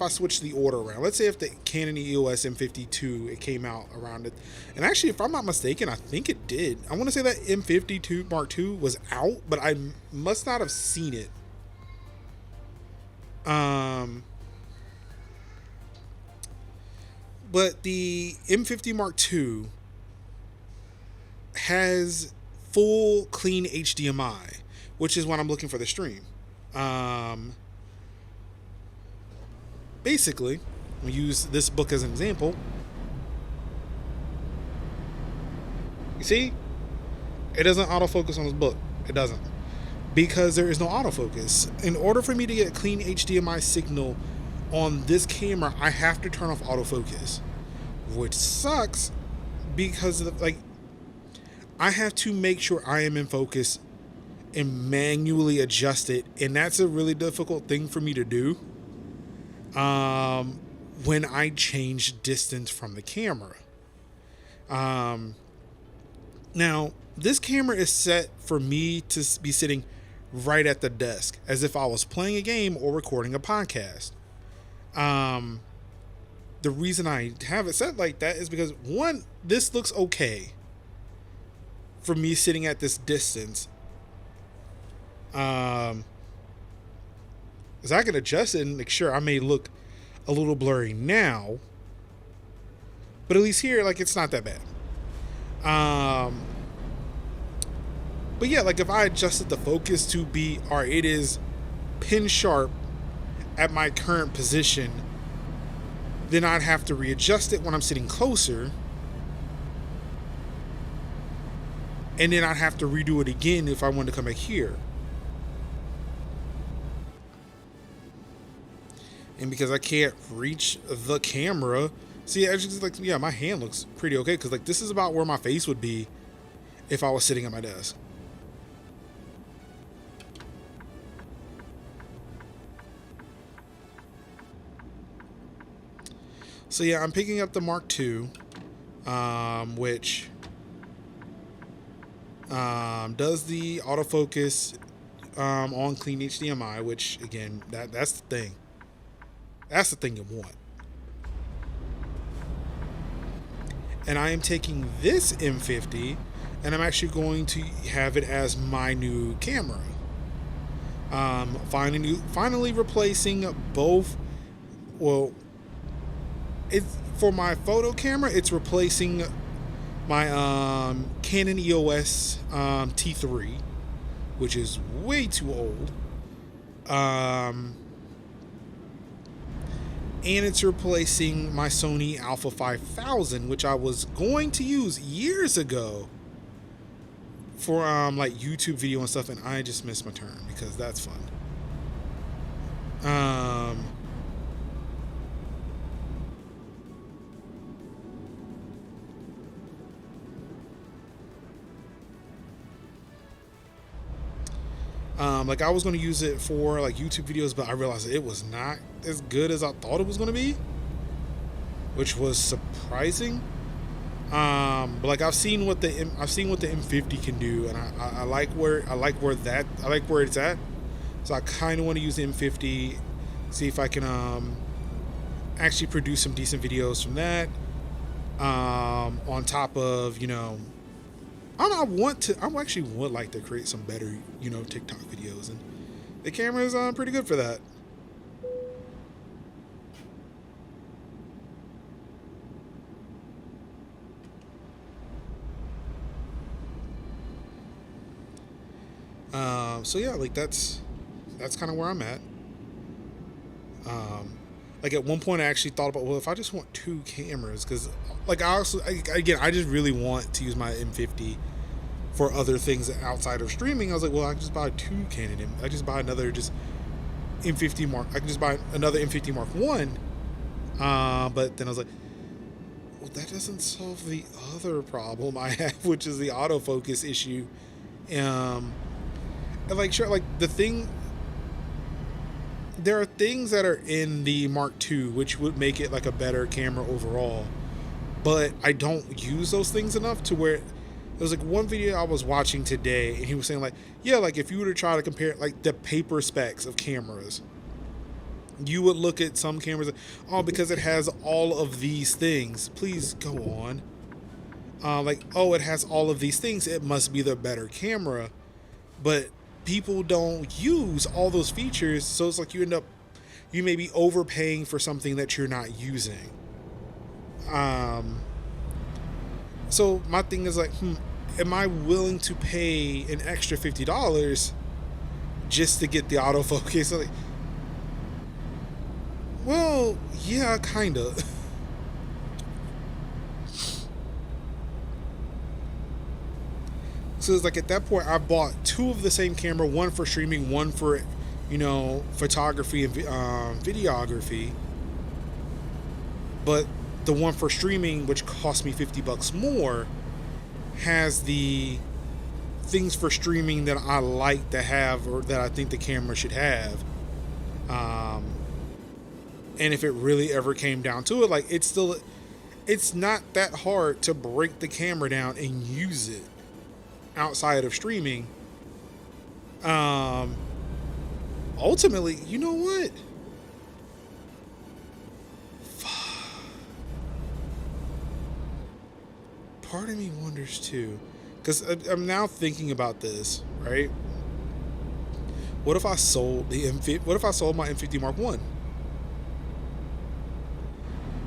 switch the order around. Let's say if the Canon EOS M52 it came out around it, and actually, if I'm not mistaken, I think it did. I want to say that M52 Mark II was out, but I must not have seen it. But the M50 Mark II has full clean HDMI, which is what I'm looking for the stream. Basically, we use this book as an example. You see, it doesn't autofocus on this book. It doesn't, because there is no autofocus. In order for me to get a clean HDMI signal on this camera, I have to turn off autofocus, which sucks because I have to make sure I am in focus and manually adjust it, and that's a really difficult thing for me to do. When I change distance from the camera. Now, this camera is set for me to be sitting right at the desk, as if I was playing a game or recording a podcast. The reason I have it set like that is because, one, this looks okay for me sitting at this distance. Because I can adjust it and make sure I may look a little blurry now, but at least here, like, it's not that bad. But yeah, like, if I adjusted the focus to be, alright, it is pin sharp at my current position, then I'd have to readjust it when I'm sitting closer, and then I'd have to redo it again if I wanted to come back here. And because I can't reach the camera, see, my hand looks pretty okay, because, like, this is about where my face would be if I was sitting at my desk. So yeah, I'm picking up the Mark II, which does the autofocus on clean HDMI, which, again, that's the thing. That's the thing you want. And I am taking this M50, and I'm actually going to have it as my new camera. Finally replacing both. Well, it's for my photo camera. It's replacing my Canon EOS T3, which is way too old. And it's replacing my Sony Alpha 5000, which I was going to use years ago for like YouTube video and stuff, and I just missed my turn because that's fun. Like, I was going to use it for like YouTube videos, but I realized it was not as good as I thought it was going to be, which was surprising. But like I've seen what the M50 can do, and I like where it's at. So I kind of want to use the M50, see if I can actually produce some decent videos from that. On top of, I don't know, I actually would like to create some better, TikTok videos, and the camera is pretty good for that. So yeah, like that's kind of where I'm at. Like at one point, I actually thought about, well, if I just want two cameras, because like I just really want to use my M50 for other things outside of streaming. I was like, well, I can just buy two Canon. I just buy another just M50 Mark. I can just buy another M50 Mark One. But then I was like, well, that doesn't solve the other problem I have, which is the autofocus issue. And like, sure, like the thing, there are things that are in the Mark II which would make it like a better camera overall, but I don't use those things enough to where. There was like one video I was watching today, and he was saying like, yeah, like if you were to try to compare like the paper specs of cameras, you would look at some cameras, oh, because it has all of these things. Please go on. Like, oh, it has all of these things, it must be the better camera. But people don't use all those features, so it's like you may be overpaying for something that you're not using. So my thing is like, am I willing to pay an extra $50 just to get the autofocus? Like, well, yeah, kind of. So it's like at that point, I bought two of the same camera, one for streaming, one for, photography and videography. But the one for streaming, which cost me $50 more, has the things for streaming that I like to have, or that I think the camera should have. And if it really ever came down to it, like it's not that hard to break the camera down and use it outside of streaming. Ultimately, you know what? Part of me wonders too, because I'm now thinking about this, right? What if I sold the M50? What if I sold my M50 Mark One?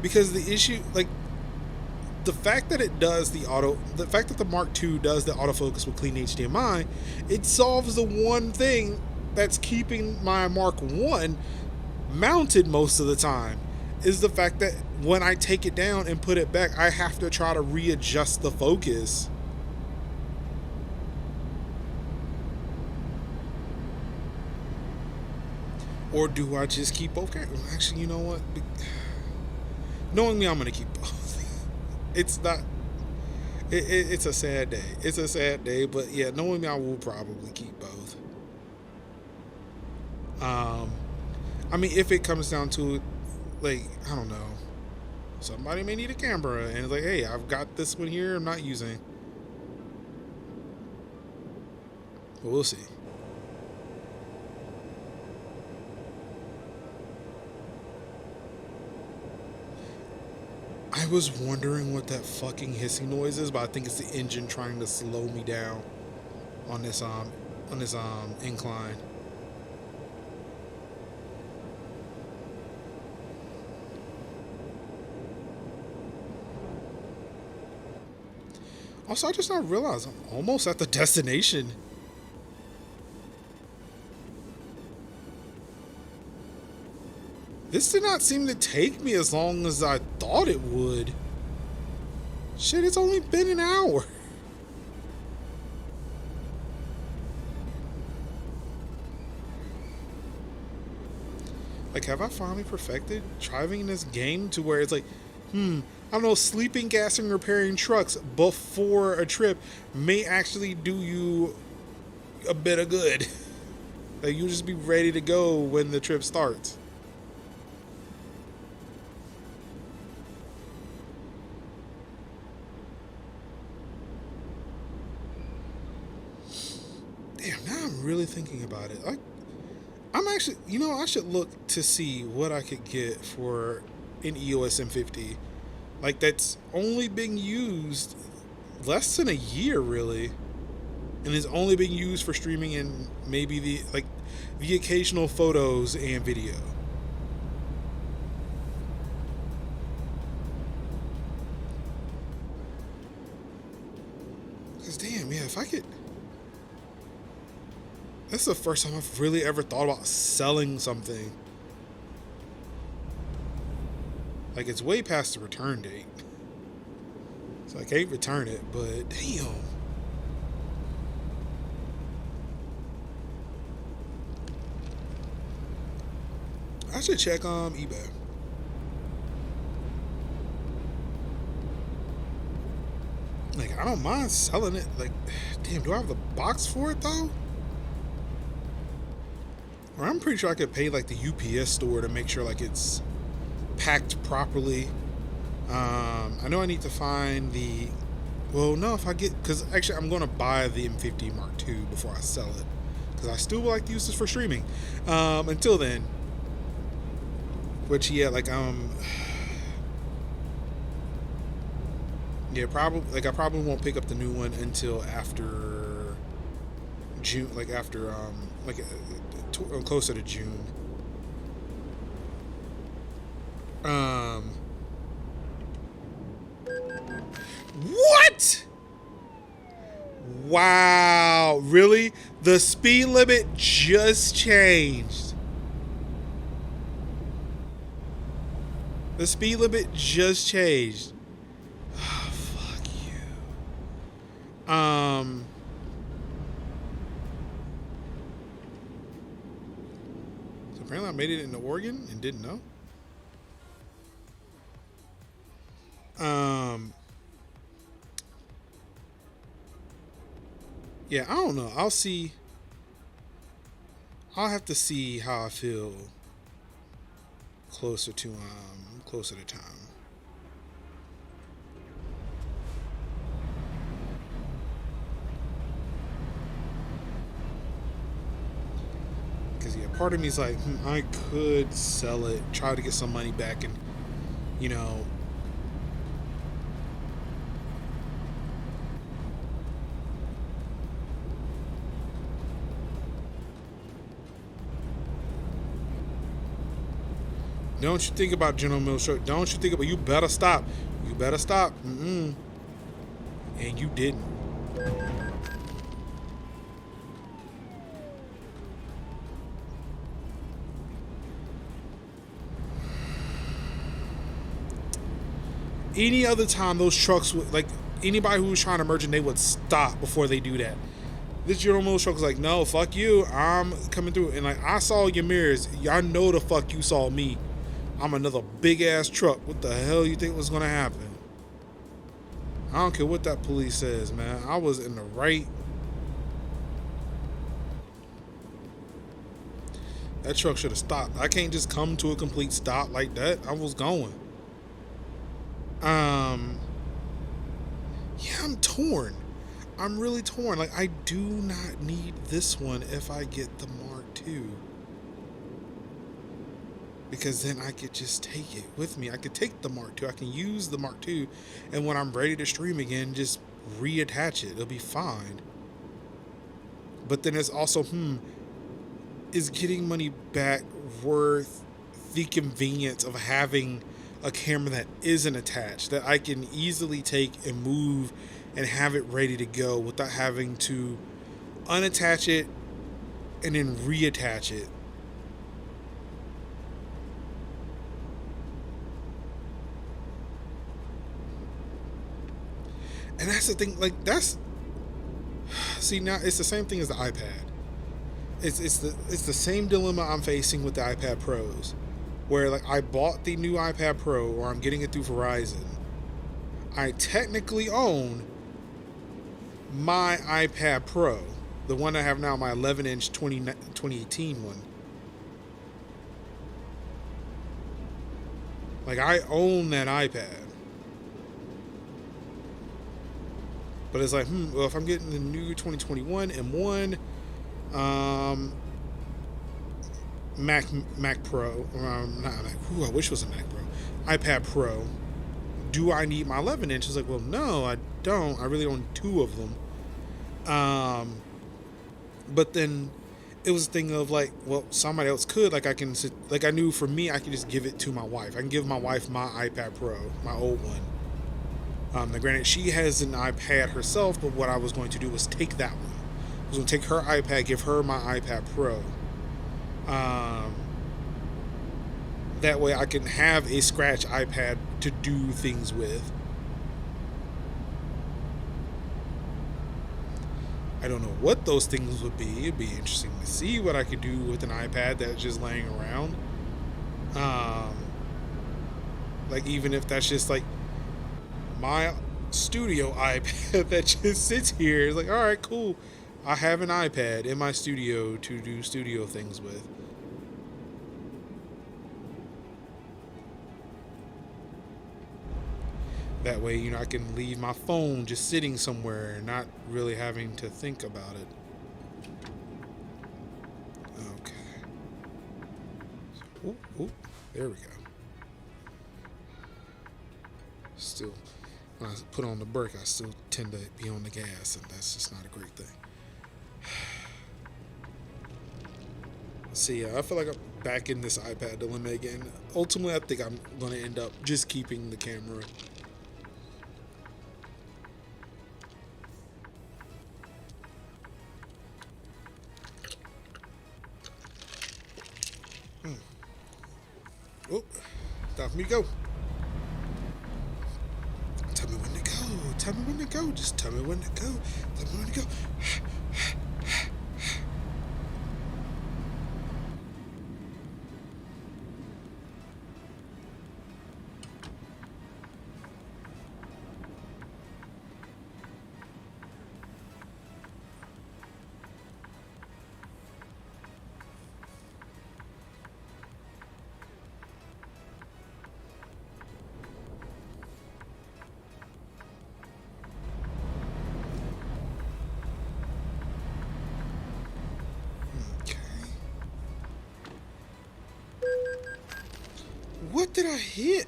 Because the issue, like the fact that the fact that the Mark II does the autofocus with clean HDMI, it solves the one thing that's keeping my Mark One mounted most of the time. Is the fact that when I take it down and put it back, I have to try to readjust the focus. Or do I just keep both cameras? Actually, you know what? Knowing me, I'm going to keep both. It's not... It's a sad day. It's a sad day, but yeah, knowing me, I will probably keep both. I mean, if it comes down to it, like, I don't know, somebody may need a camera, and it's like, hey, I've got this one here I'm not using. But we'll see. I was wondering what that fucking hissing noise is, but I think it's the engine trying to slow me down on this incline. Also, I just now realized I'm almost at the destination. This did not seem to take me as long as I thought it would. Shit, it's only been an hour. Like, have I finally perfected driving in this game to where it's like, I don't know, sleeping, gassing, repairing trucks before a trip may actually do you a bit of good. Like, you'll just be ready to go when the trip starts. really thinking about it. Like, I'm actually, I should look to see what I could get for an EOS M50. Like, that's only being used less than a year, really, and is only being used for streaming and maybe the occasional photos and video. Because damn, yeah, if I could. That's the first time I've really ever thought about selling something. Like, it's way past the return date, so I can't return it, but damn. I should check eBay. Like, I don't mind selling it. Like, damn, do I have the box for it though? Or I'm pretty sure I could pay like the UPS store to make sure like it's packed properly. I know I need to find the. Well, no, if I get, because actually I'm going to buy the M50 Mark II before I sell it, because I still would like to use this for streaming. Until then, which yeah, yeah, probably I probably won't pick up the new one until after June, closer to June. What? Wow, really? The speed limit just changed. The speed limit just changed. Oh, fuck you. So apparently I made it into Oregon and didn't know. Yeah, I don't know. I'll see. I'll have to see how I feel closer to time. Because yeah, part of me is like, I could sell it, try to get some money back, and you know. Don't you think about General Mills truck. Don't you think about. You better stop. You better stop. And you didn't. Any other time, those trucks would, like, anybody who was trying to merge in, they would stop before they do that. This General Mills truck was like, no, fuck you. I'm coming through. And like, I saw your mirrors. Y'all know the fuck you saw me. I'm another big ass truck. What the hell you think was gonna happen? I don't care what that police says, man. I was in the right. That truck should have stopped. I can't just come to a complete stop like that. I was going. Yeah, I'm torn. I'm really torn. Like, I do not need this one if I get the Mark II. Because then I could just take it with me. I could take the Mark II. I can use the Mark II. And when I'm ready to stream again, just reattach it. It'll be fine. But then it's also, is getting money back worth the convenience of having a camera that isn't attached, that I can easily take and move and have it ready to go without having to unattach it and then reattach it? And that's the thing, like, see, now it's the same thing as the iPad. It's the same dilemma I'm facing with the iPad Pros, where like I bought the new iPad Pro, or I'm getting it through Verizon. I technically own my iPad Pro, the one I have now, my 11-inch 2018 one. Like, I own that iPad. But it's like, well, if I'm getting the new 2021 M1, Um, Mac Pro, not Mac. Ooh, I wish it was a Mac Pro. iPad Pro. Do I need my 11 inch? It's like, well, no, I don't. I really don't need two of them. But then it was a thing of like, well, somebody else could. Like I can, like I knew for me, I could just give it to my wife. I can give my wife my iPad Pro, my old one. Now, granted, she has an iPad herself, but what I was going to do was take that one. I was going to take her iPad, give her my iPad Pro. Um, that way I can have a scratch iPad to do things with. I don't know what those things would be. It'd be interesting to see what I could do with an iPad that's just laying around. Um, like even if that's just like my studio iPad that just sits here. It's like, all right, cool. I have an iPad in my studio to do studio things with. That way, I can leave my phone just sitting somewhere and not really having to think about it. Okay. Ooh, ooh, there we go. Still, when I put on the brake, I still tend to be on the gas, and that's just not a great thing. See, I feel like I'm back in this iPad dilemma again. Ultimately, I think I'm going to end up just keeping the camera. Oh, time for me to go. Tell me when to go. Tell me when to go. Just tell me when to go. Tell me when to go. What did I hit?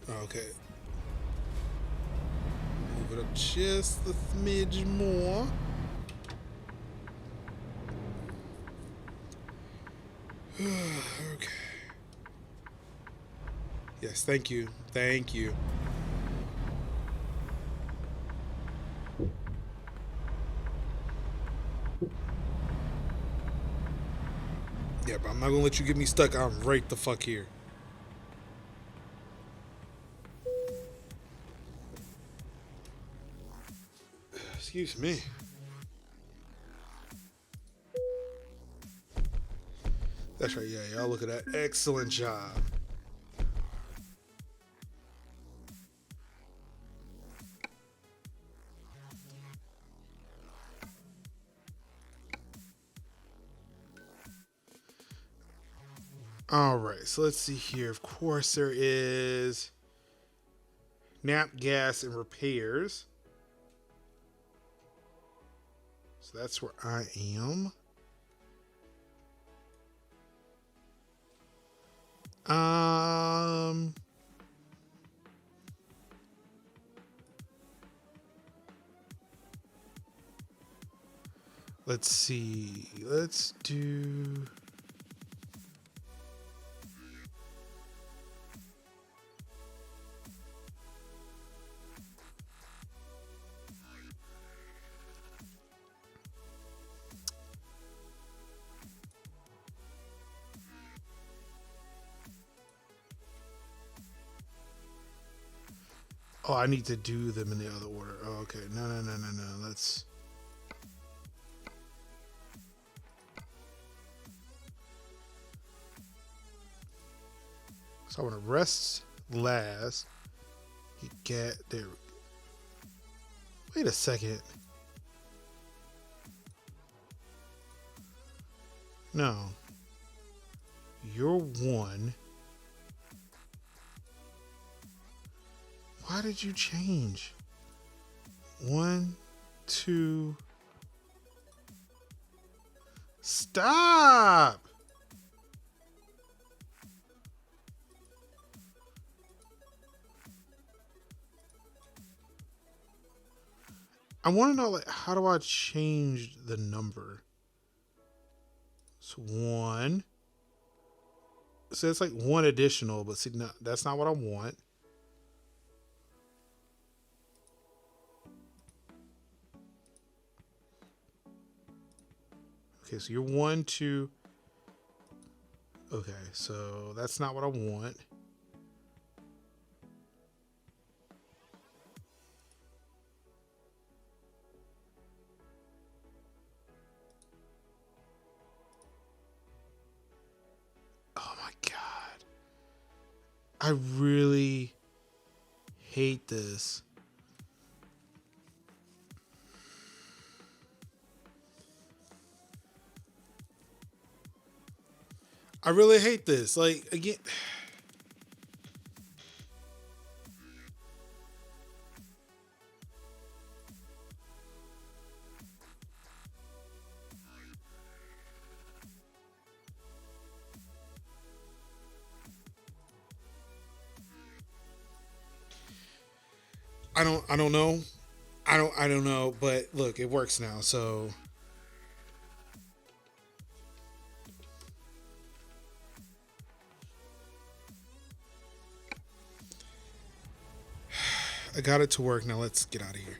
Okay. Move it up just a smidge more. Okay. Yes, thank you. Thank you. Yeah, but I'm not gonna let you get me stuck. I'm right the fuck here. Excuse me. That's right, yeah, y'all look at that. Excellent job. All right, so let's see here. Of course, there is nap gas and repairs. So that's where I am. Let's see. Let's do. Oh, I need to do them in the other order. Oh, okay. No. Let's. So I want to rest last. You get there. Wait a second. No. You're one. Why did you change? 1, 2. Stop. I want to know, like, how do I change the number? It's one. So it's like one additional, but see, no, that's not what I want. Okay, so you're 1, 2. Okay, so that's not what I want. Oh my God. I really hate this. I really hate this. Like, again. I don't know. I don't know, but look, it works now. So I got it to work. Now let's get out of here.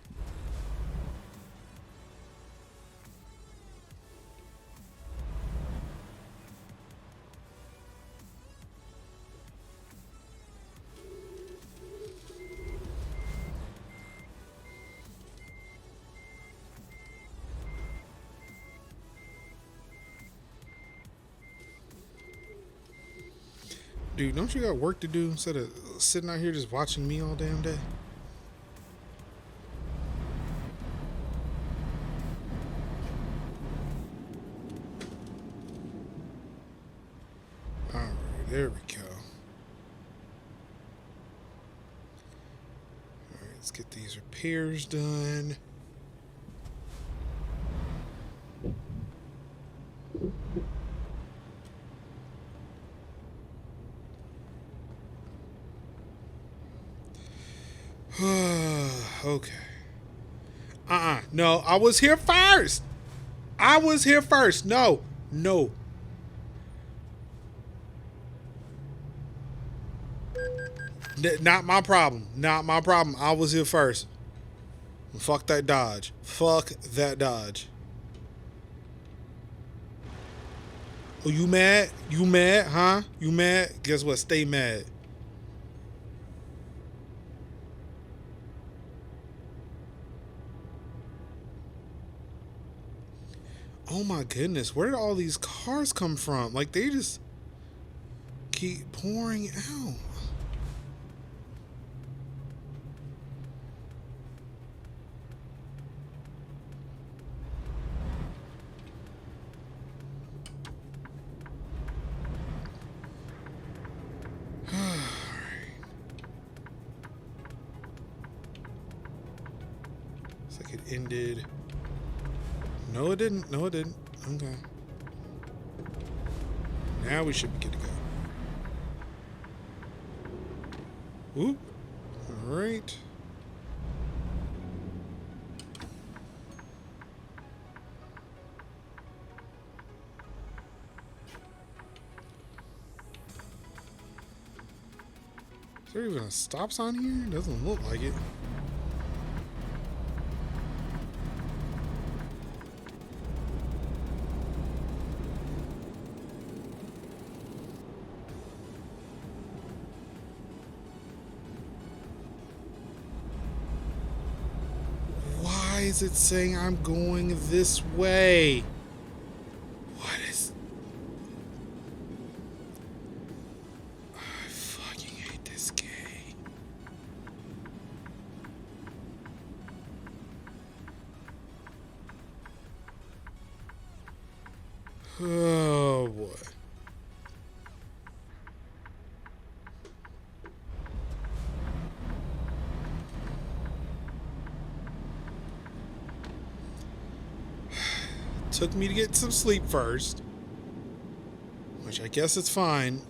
Dude, don't you got work to do instead of sitting out here just watching me all damn day? Alright, there we go. Alright, let's get these repairs done. Okay. No, I was here first. I was here first. No. No. Not my problem. Not my problem. I was here first. Fuck that Dodge. Fuck that Dodge. Oh, you mad? You mad, huh? You mad? Guess what? Stay mad. Oh my goodness, where did all these cars come from? Like, they just keep pouring out. It's like it ended. No, it didn't. No, it didn't. Okay. Now we should be good to go. Oop. All right. Is there even a stop sign here? Doesn't look like it. Why is it saying I'm going this way? What is... I fucking hate this game. Oh boy. took me to get some sleep first, which I guess it's fine.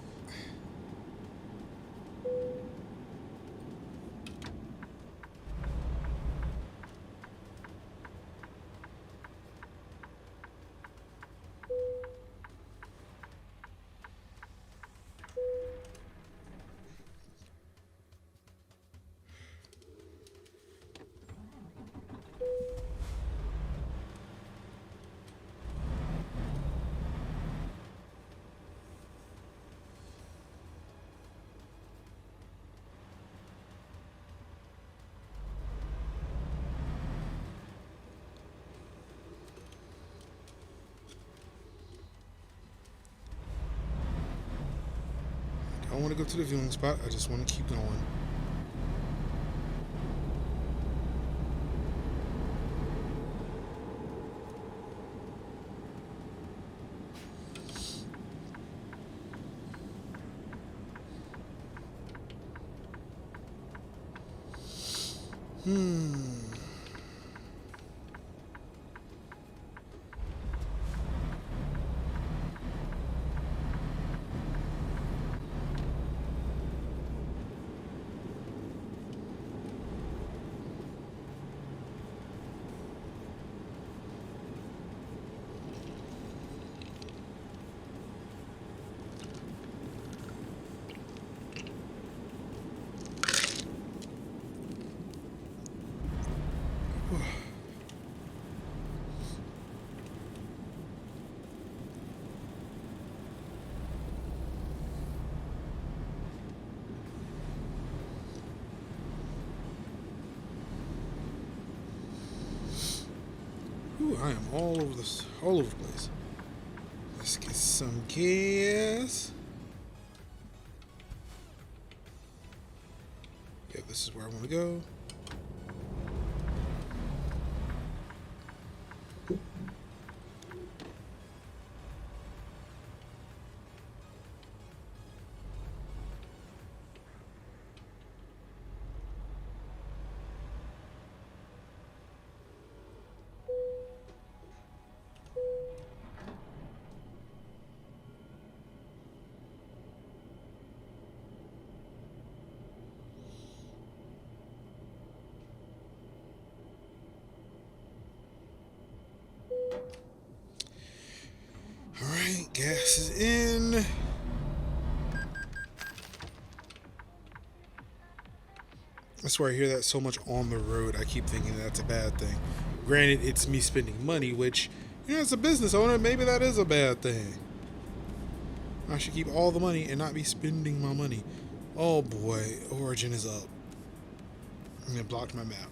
I don't want to go to the viewing spot. I just want to keep going. Ooh, I am all over the place. Let's get some gas. Yeah, this is where I want to go. Alright, gas is in. I swear I hear that so much on the road, I keep thinking that's a bad thing. Granted, it's me spending money, which, as a business owner, maybe that is a bad thing. I should keep all the money and not be spending my money. Oh boy, Origin is up. I'm gonna block my map.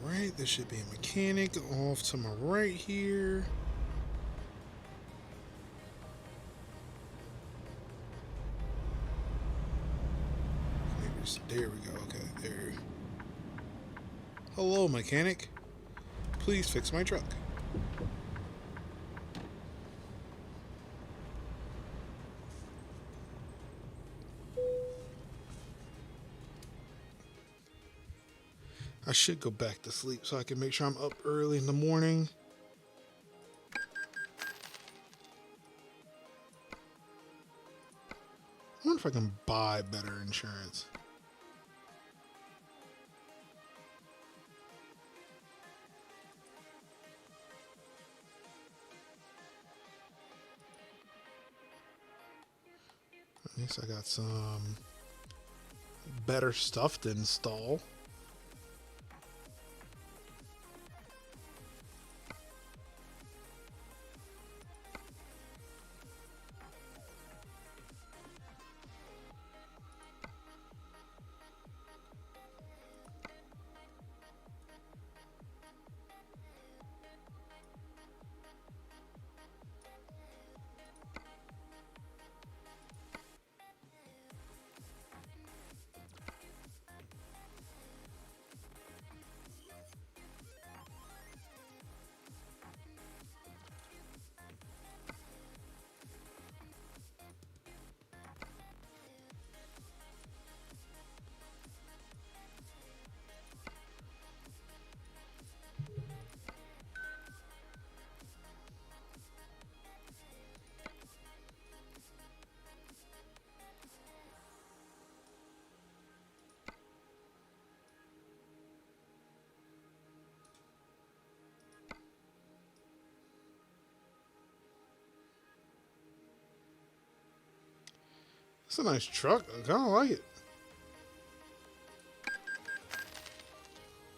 Alright, there should be a mechanic off to my right here. There we go. Okay, there. Hello, mechanic. Please fix my truck. I should go back to sleep so I can make sure I'm up early in the morning. I wonder if I can buy better insurance. At least I got some better stuff to install. It's a nice truck. I kind of like it.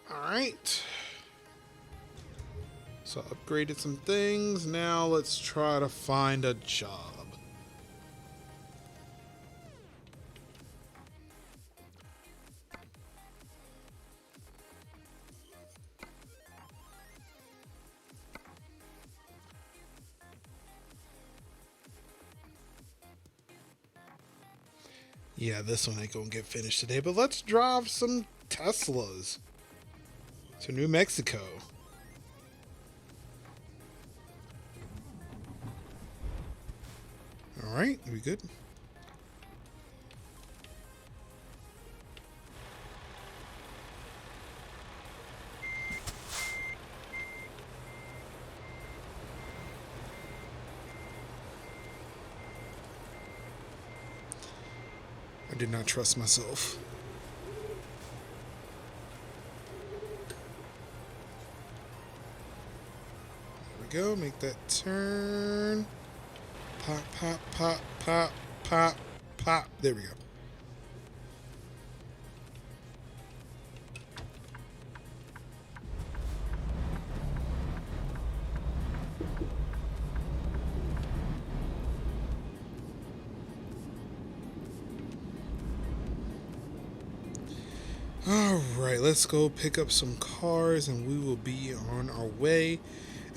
Alright. So I upgraded some things. Now let's try to find a job. Yeah, this one ain't gonna get finished today, but let's drive some Teslas to New Mexico. Alright, we good? I did not trust myself. There we go, make that turn. Pop, pop, pop, pop, pop, pop. There we go. Alright, let's go pick up some cars and we will be on our way.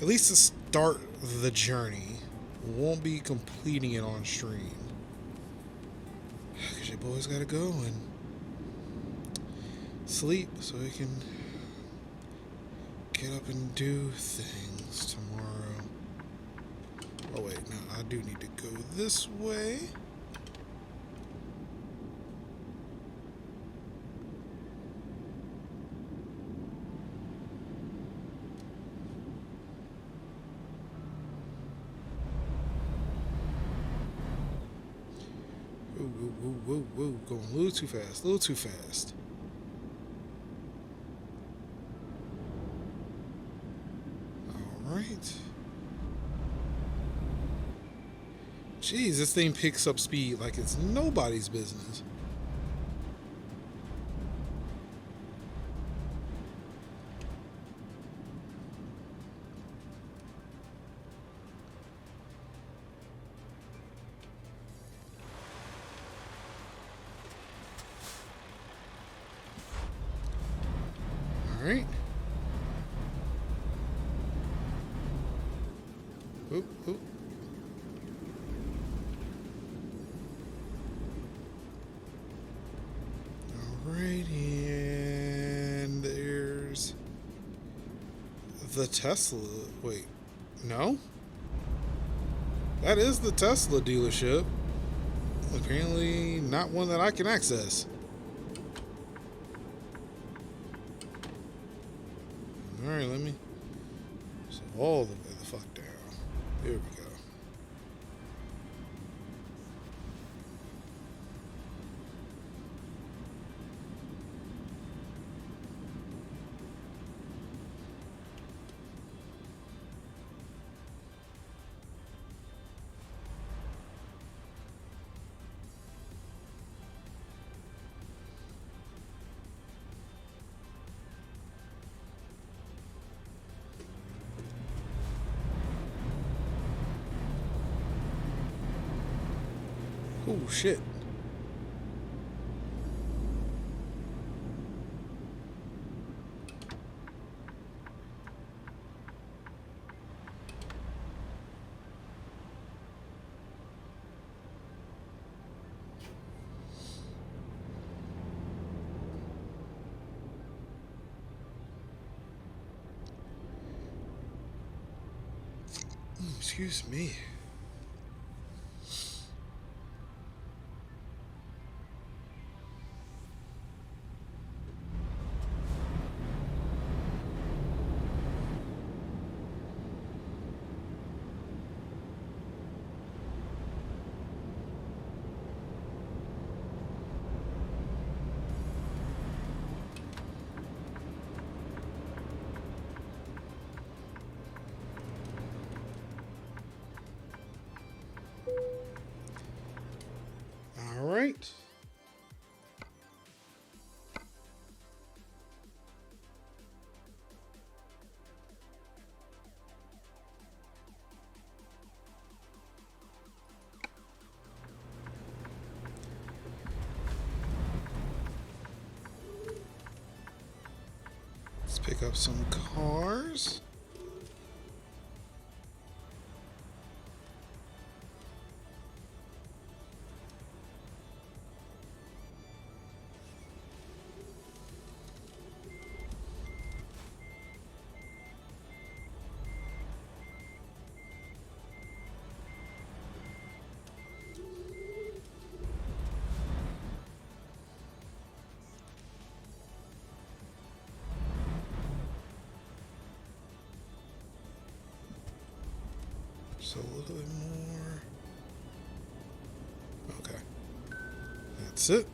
At least to start the journey. We won't be completing it on stream. Because your boys gotta go and sleep so we can get up and do things tomorrow. Oh wait, no, I do need to go this way. Whoa, going a little too fast, a little too fast. Alright. Jeez, this thing picks up speed like it's nobody's business. Alright. Oop, oop. Alright, and there's the Tesla. Wait, no? That is the Tesla dealership. Apparently not one that I can access. Alright, let me all the way the fuck down. Here we go. Oh shit. Excuse me. Pick up some cars. So a little bit more. Okay. That's it.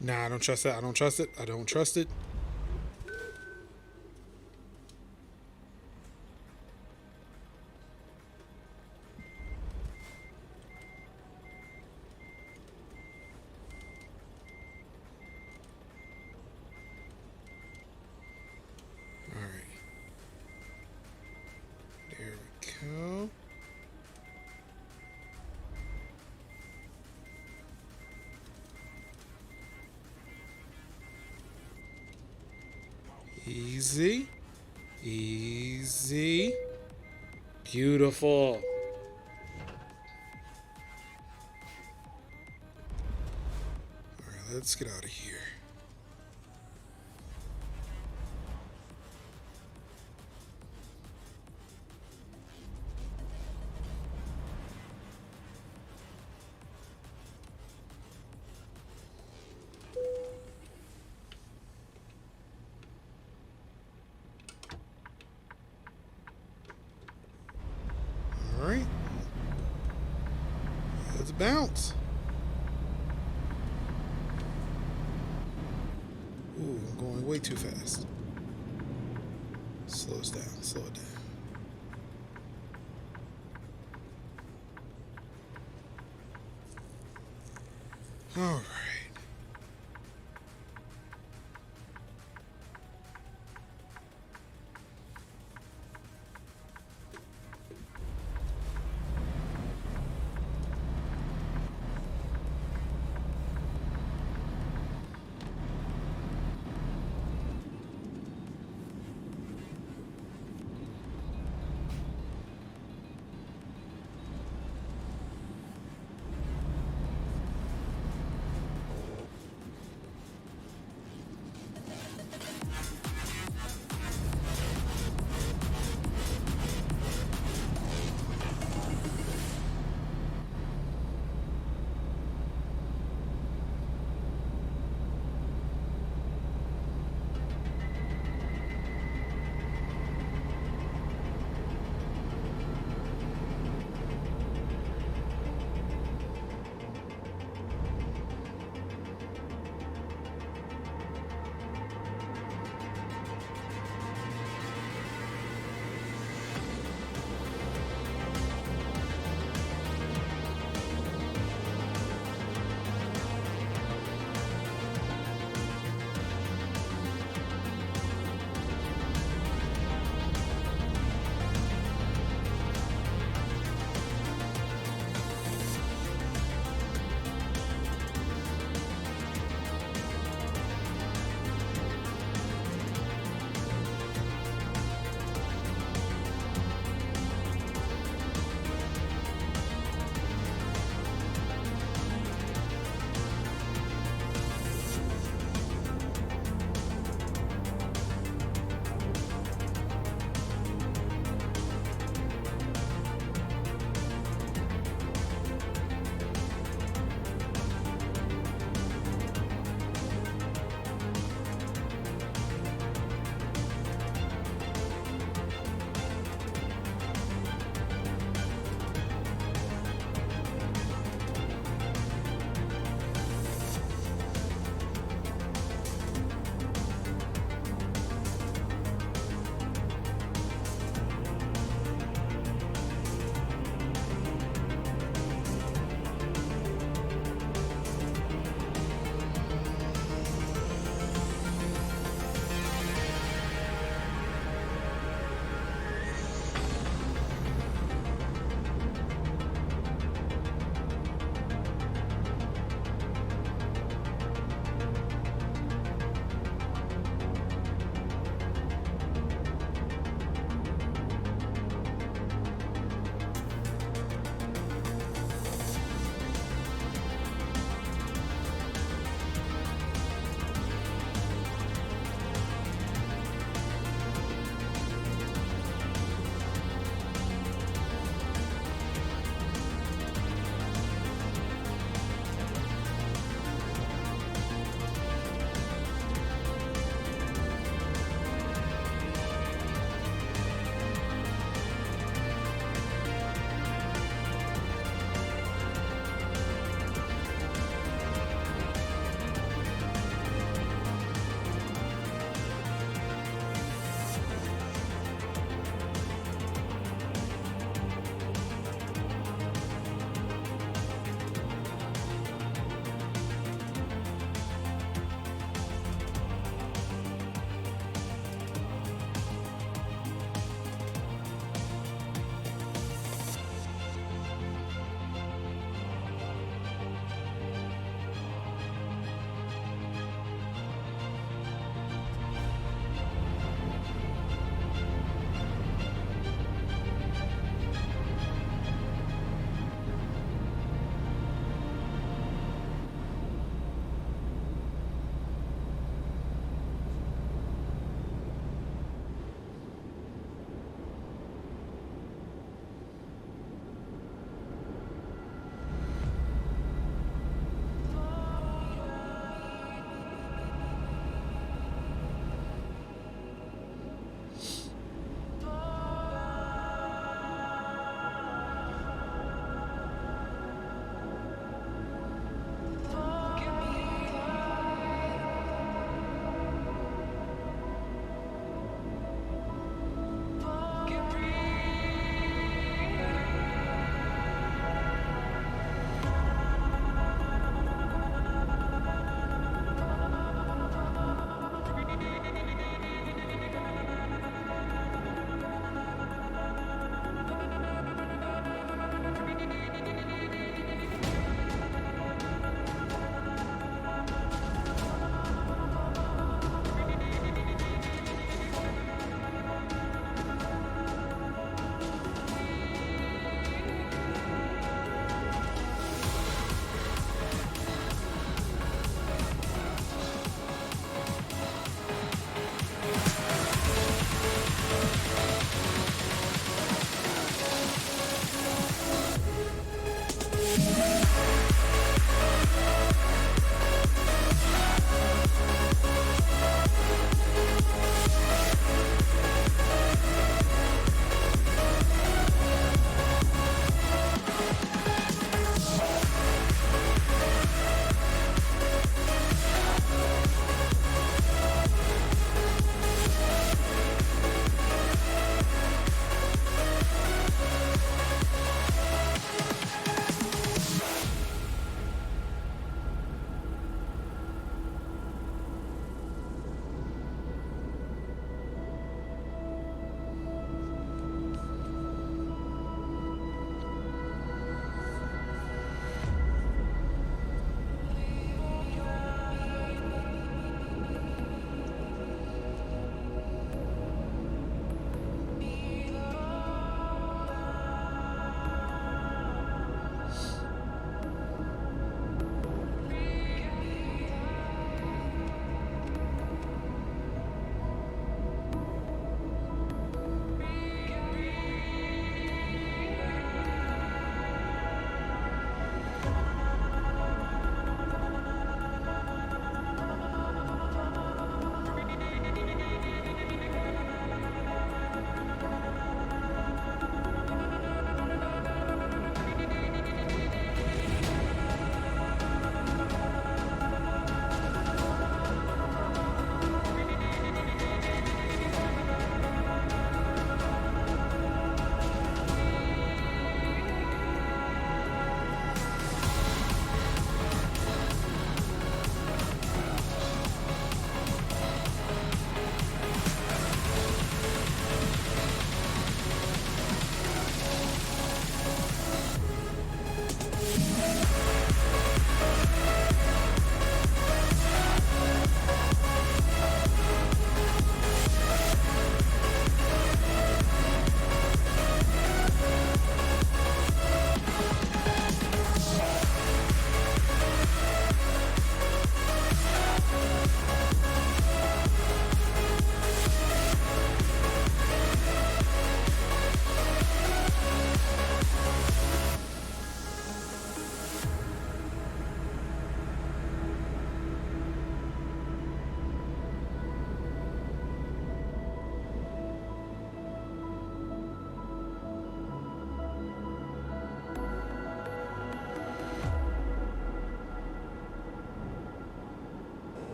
Nah, I don't trust that. I don't trust it. I don't trust it. There we go. Easy. Easy. Beautiful. Alright, let's get out of here. Alright. Let's bounce. Ooh, I'm going way too fast. Slow us down, slow it down. Alright.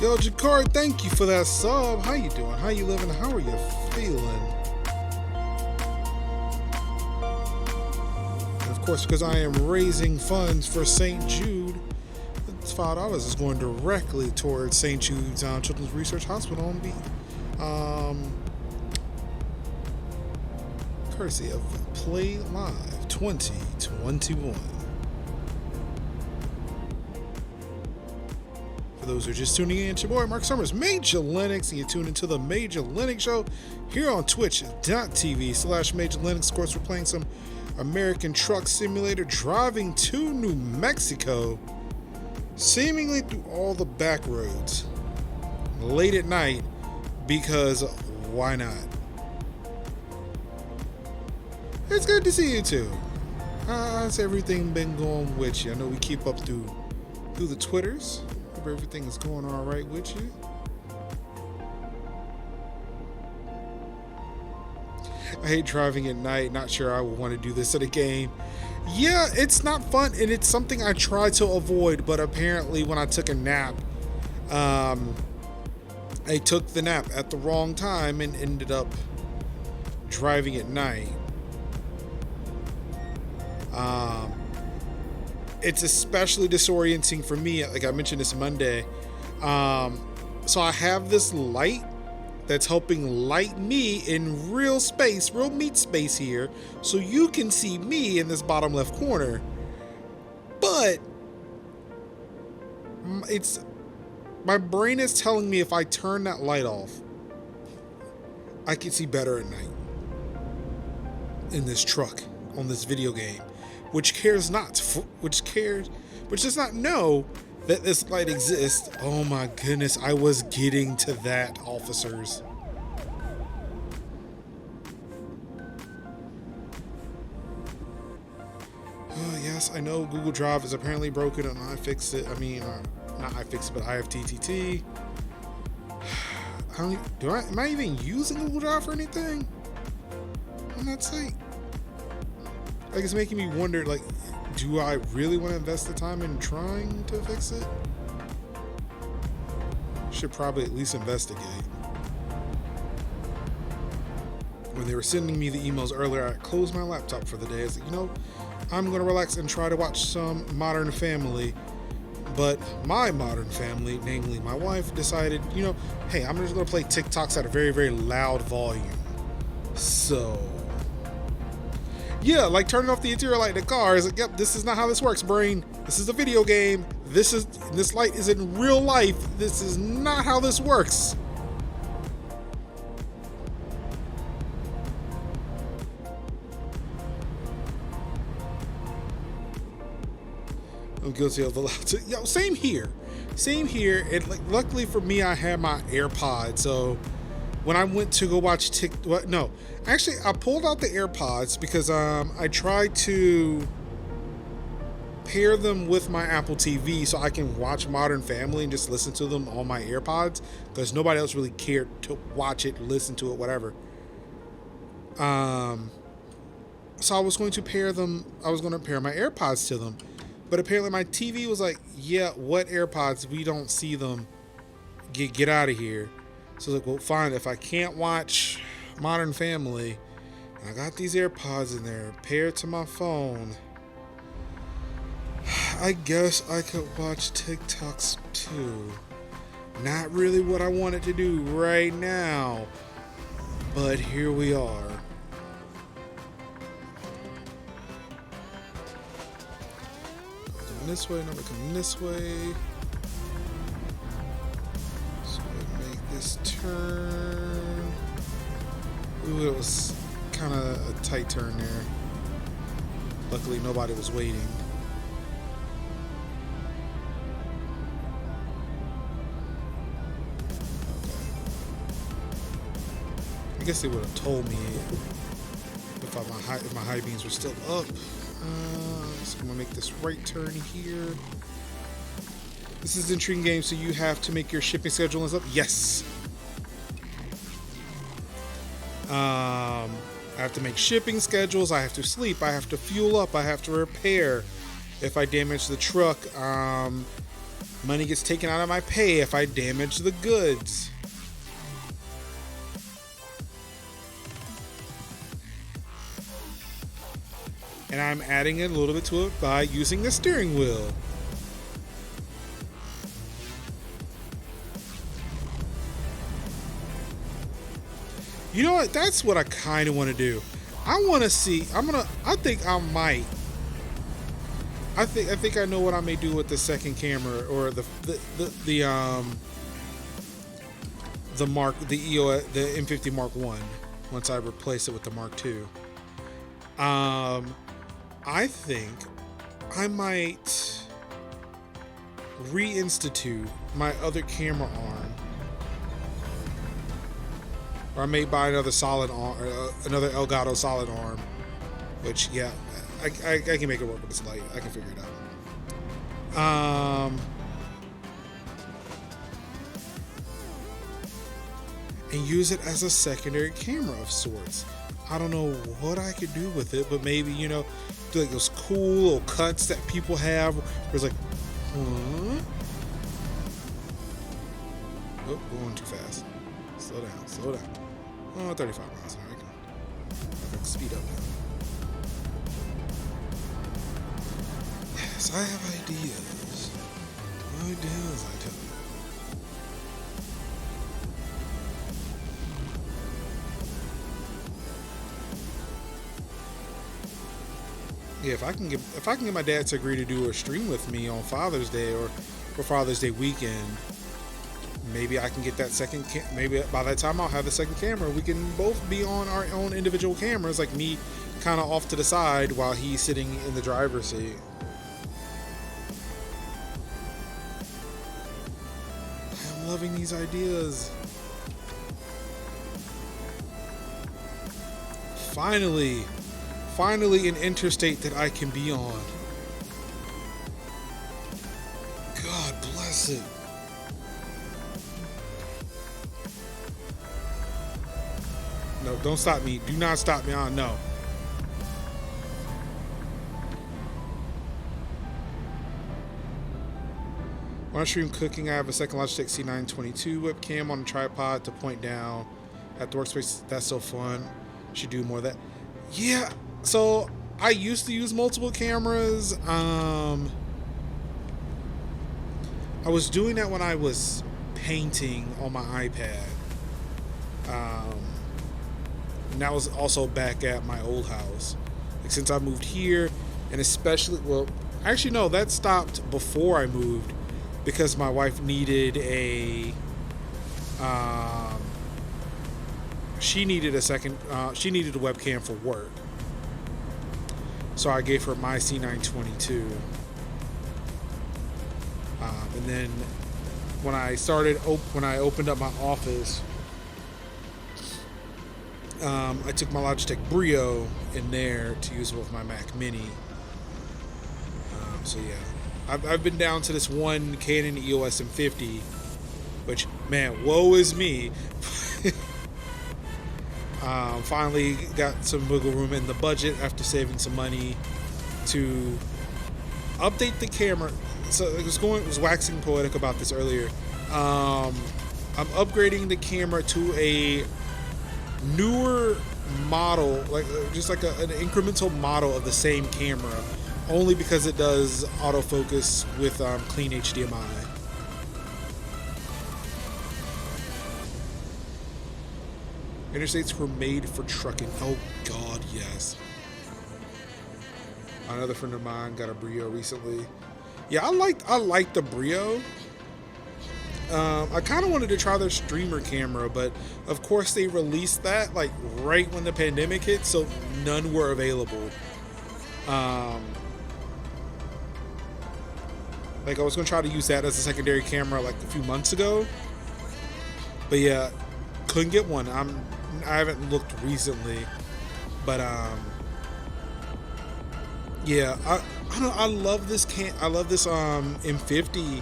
Belgian Card, thank you for that sub. How you doing? How you living? How are you feeling? And of course, because I am raising funds for St. Jude, it's $5 is going directly towards St. Jude's Children's Research Hospital on beat. Courtesy of Play Live 2021. For those who are just tuning in, it's your boy Mark Summers, Major Linux, and you tune into the Major Linux Show here on twitch.tv/Major Linux. Of course, we're playing some American Truck Simulator, driving to New Mexico, seemingly through all the back roads, late at night, because why not? It's good to see you too. How's everything been going with you? I know we keep up through the Twitters. Hope everything is going all right with you. I hate driving at night. Not sure I would want to do this at a game. Yeah, it's not fun, and it's something I try to avoid. But apparently, when I took a nap, I took the nap at the wrong time and ended up driving at night. It's especially disorienting for me. Like I mentioned this Monday. So I have this light that's helping light me in real space, real meat space here, so you can see me in this bottom left corner. But my brain is telling me if I turn that light off, I can see better at night in this truck on this video game, which does not know that this light exists. Oh my goodness, I was getting to that, officers. Oh yes, I know Google Drive is apparently broken and I fixed it. I mean, not I fixed it, but I have TTT. Am I even using Google Drive for anything on that site? Like, it's making me wonder, like, do I really want to invest the time in trying to fix it? Should probably at least investigate. When they were sending me the emails earlier, I closed my laptop for the day. I was like, I'm going to relax and try to watch some Modern Family. But my Modern Family, namely my wife, decided, hey, I'm just going to play TikToks at a very, very loud volume. So yeah, like turning off the interior light in the car is like, yep, this is not how this works, brain. This is a video game. This light is in real life. This is not how this works. I'm guilty of the loud. Same here. And like, luckily for me, I had my AirPods, so when I went to go watch I pulled out the AirPods because I tried to pair them with my Apple TV so I can watch Modern Family and just listen to them on my AirPods, because nobody else really cared to watch it, listen to it, whatever. So I was going to pair my AirPods to them, but apparently my TV was like, yeah, what AirPods? We don't see them. Get out of here. So I was like, well, fine. If I can't watch Modern Family, and I got these AirPods in there paired to my phone, I guess I could watch TikToks too. Not really what I wanted to do right now, but here we are. Going this way, now we're coming this way. This turn. Ooh, it was kind of a tight turn there. Luckily, nobody was waiting. I guess they would have told me if my high beams were still up. So I'm gonna make this right turn here. This is an intriguing game, so you have to make your shipping schedule and stuff. Yes. I have to make shipping schedules. I have to sleep. I have to fuel up. I have to repair if I damage the truck. Money gets taken out of my pay if I damage the goods. And I'm adding a little bit to it by using the steering wheel. You know what? That's what I kind of want to do. I want to see. I think I might. I think I know what I may do with the second camera, or the EOS, the M50 Mark One, once I replace it with the Mark II. I think I might reinstitute my other camera arm, or I may buy another solid arm, another Elgato solid arm. Which, yeah, I can make it work with this light. I can figure it out. And use it as a secondary camera of sorts. I don't know what I could do with it, but maybe, you know, do like those cool little cuts that people have where it's like, huh? Oh, going too fast. Slow down, slow down. Oh, 35 miles an hour. I can speed up now. Yes, I have ideas. Ideas, I tell you. Yeah, if I can get my dad to agree to do a stream with me on Father's Day or for Father's Day weekend, maybe I can get that second. Maybe by that time I'll have the second camera. We can both be on our own individual cameras, like me, kind of off to the side while he's sitting in the driver's seat. I'm loving these ideas. Finally an interstate that I can be on. God bless it. No, don't stop me. Do not stop me on. No. When I stream cooking, I have a second Logitech C922 webcam on a tripod to point down at the workspace. That's so fun. Should do more of that. Yeah. So I used to use multiple cameras. I was doing that when I was painting on my iPad. And that was also back at my old house. Like, since I moved here, and especially, well, actually no, that stopped before I moved because my wife needed a she needed a webcam for work. So I gave her my C922. And then when I opened up my office, I took my Logitech Brio in there to use with my Mac Mini. So yeah, I've been down to this one Canon EOS M50, which, man, woe is me. Finally got some wiggle room in the budget after saving some money to update the camera. So I was waxing poetic about this earlier. I'm upgrading the camera to a newer model, like just like an incremental model of the same camera, only because it does autofocus with clean HDMI. Interstates were made for trucking. Oh God, yes. Another friend of mine got a Brio recently. Yeah, I like the Brio. I kind of wanted to try their streamer camera, but of course they released that like right when the pandemic hit, so none were available. Like I was gonna try to use that as a secondary camera like a few months ago, but yeah, couldn't get one. I haven't looked recently, but yeah, I love this M50.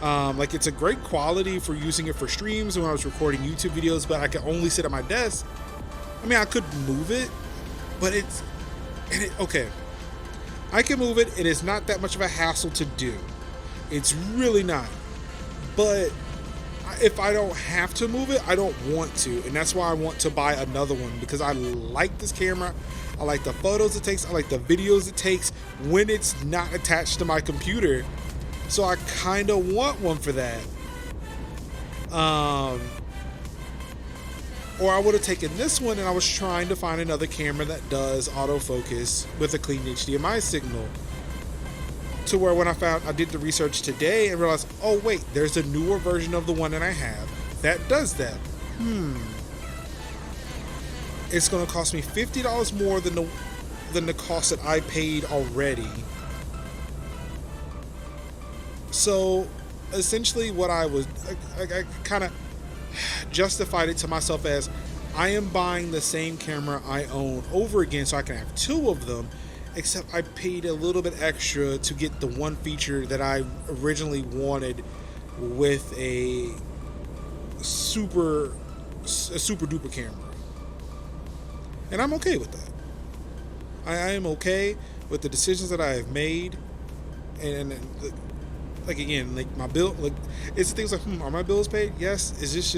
Like, it's a great quality for using it for streams when I was recording YouTube videos, but I can only sit at my desk. I mean, I could move it, but okay, I can move it. It is not that much of a hassle to do. It's really not. But if I don't have to move it, I don't want to. And that's why I want to buy another one, because I like this camera. I like the photos it takes. I like the videos it takes when it's not attached to my computer. So I kind of want one for that. Or I would have taken this one and I was trying to find another camera that does autofocus with a clean HDMI signal. To where when I did the research today and realized, oh wait, there's a newer version of the one that I have that does that. It's going to cost me $50 more than the cost that I paid already. So essentially what I kind of justified it to myself as, I am buying the same camera I own over again so I can have two of them, except I paid a little bit extra to get the one feature that I originally wanted with a super duper camera. And I'm okay with that. I am okay with the decisions that I have made. And like, again, like my bill, like, it's things like, are my bills paid? Yes. Is this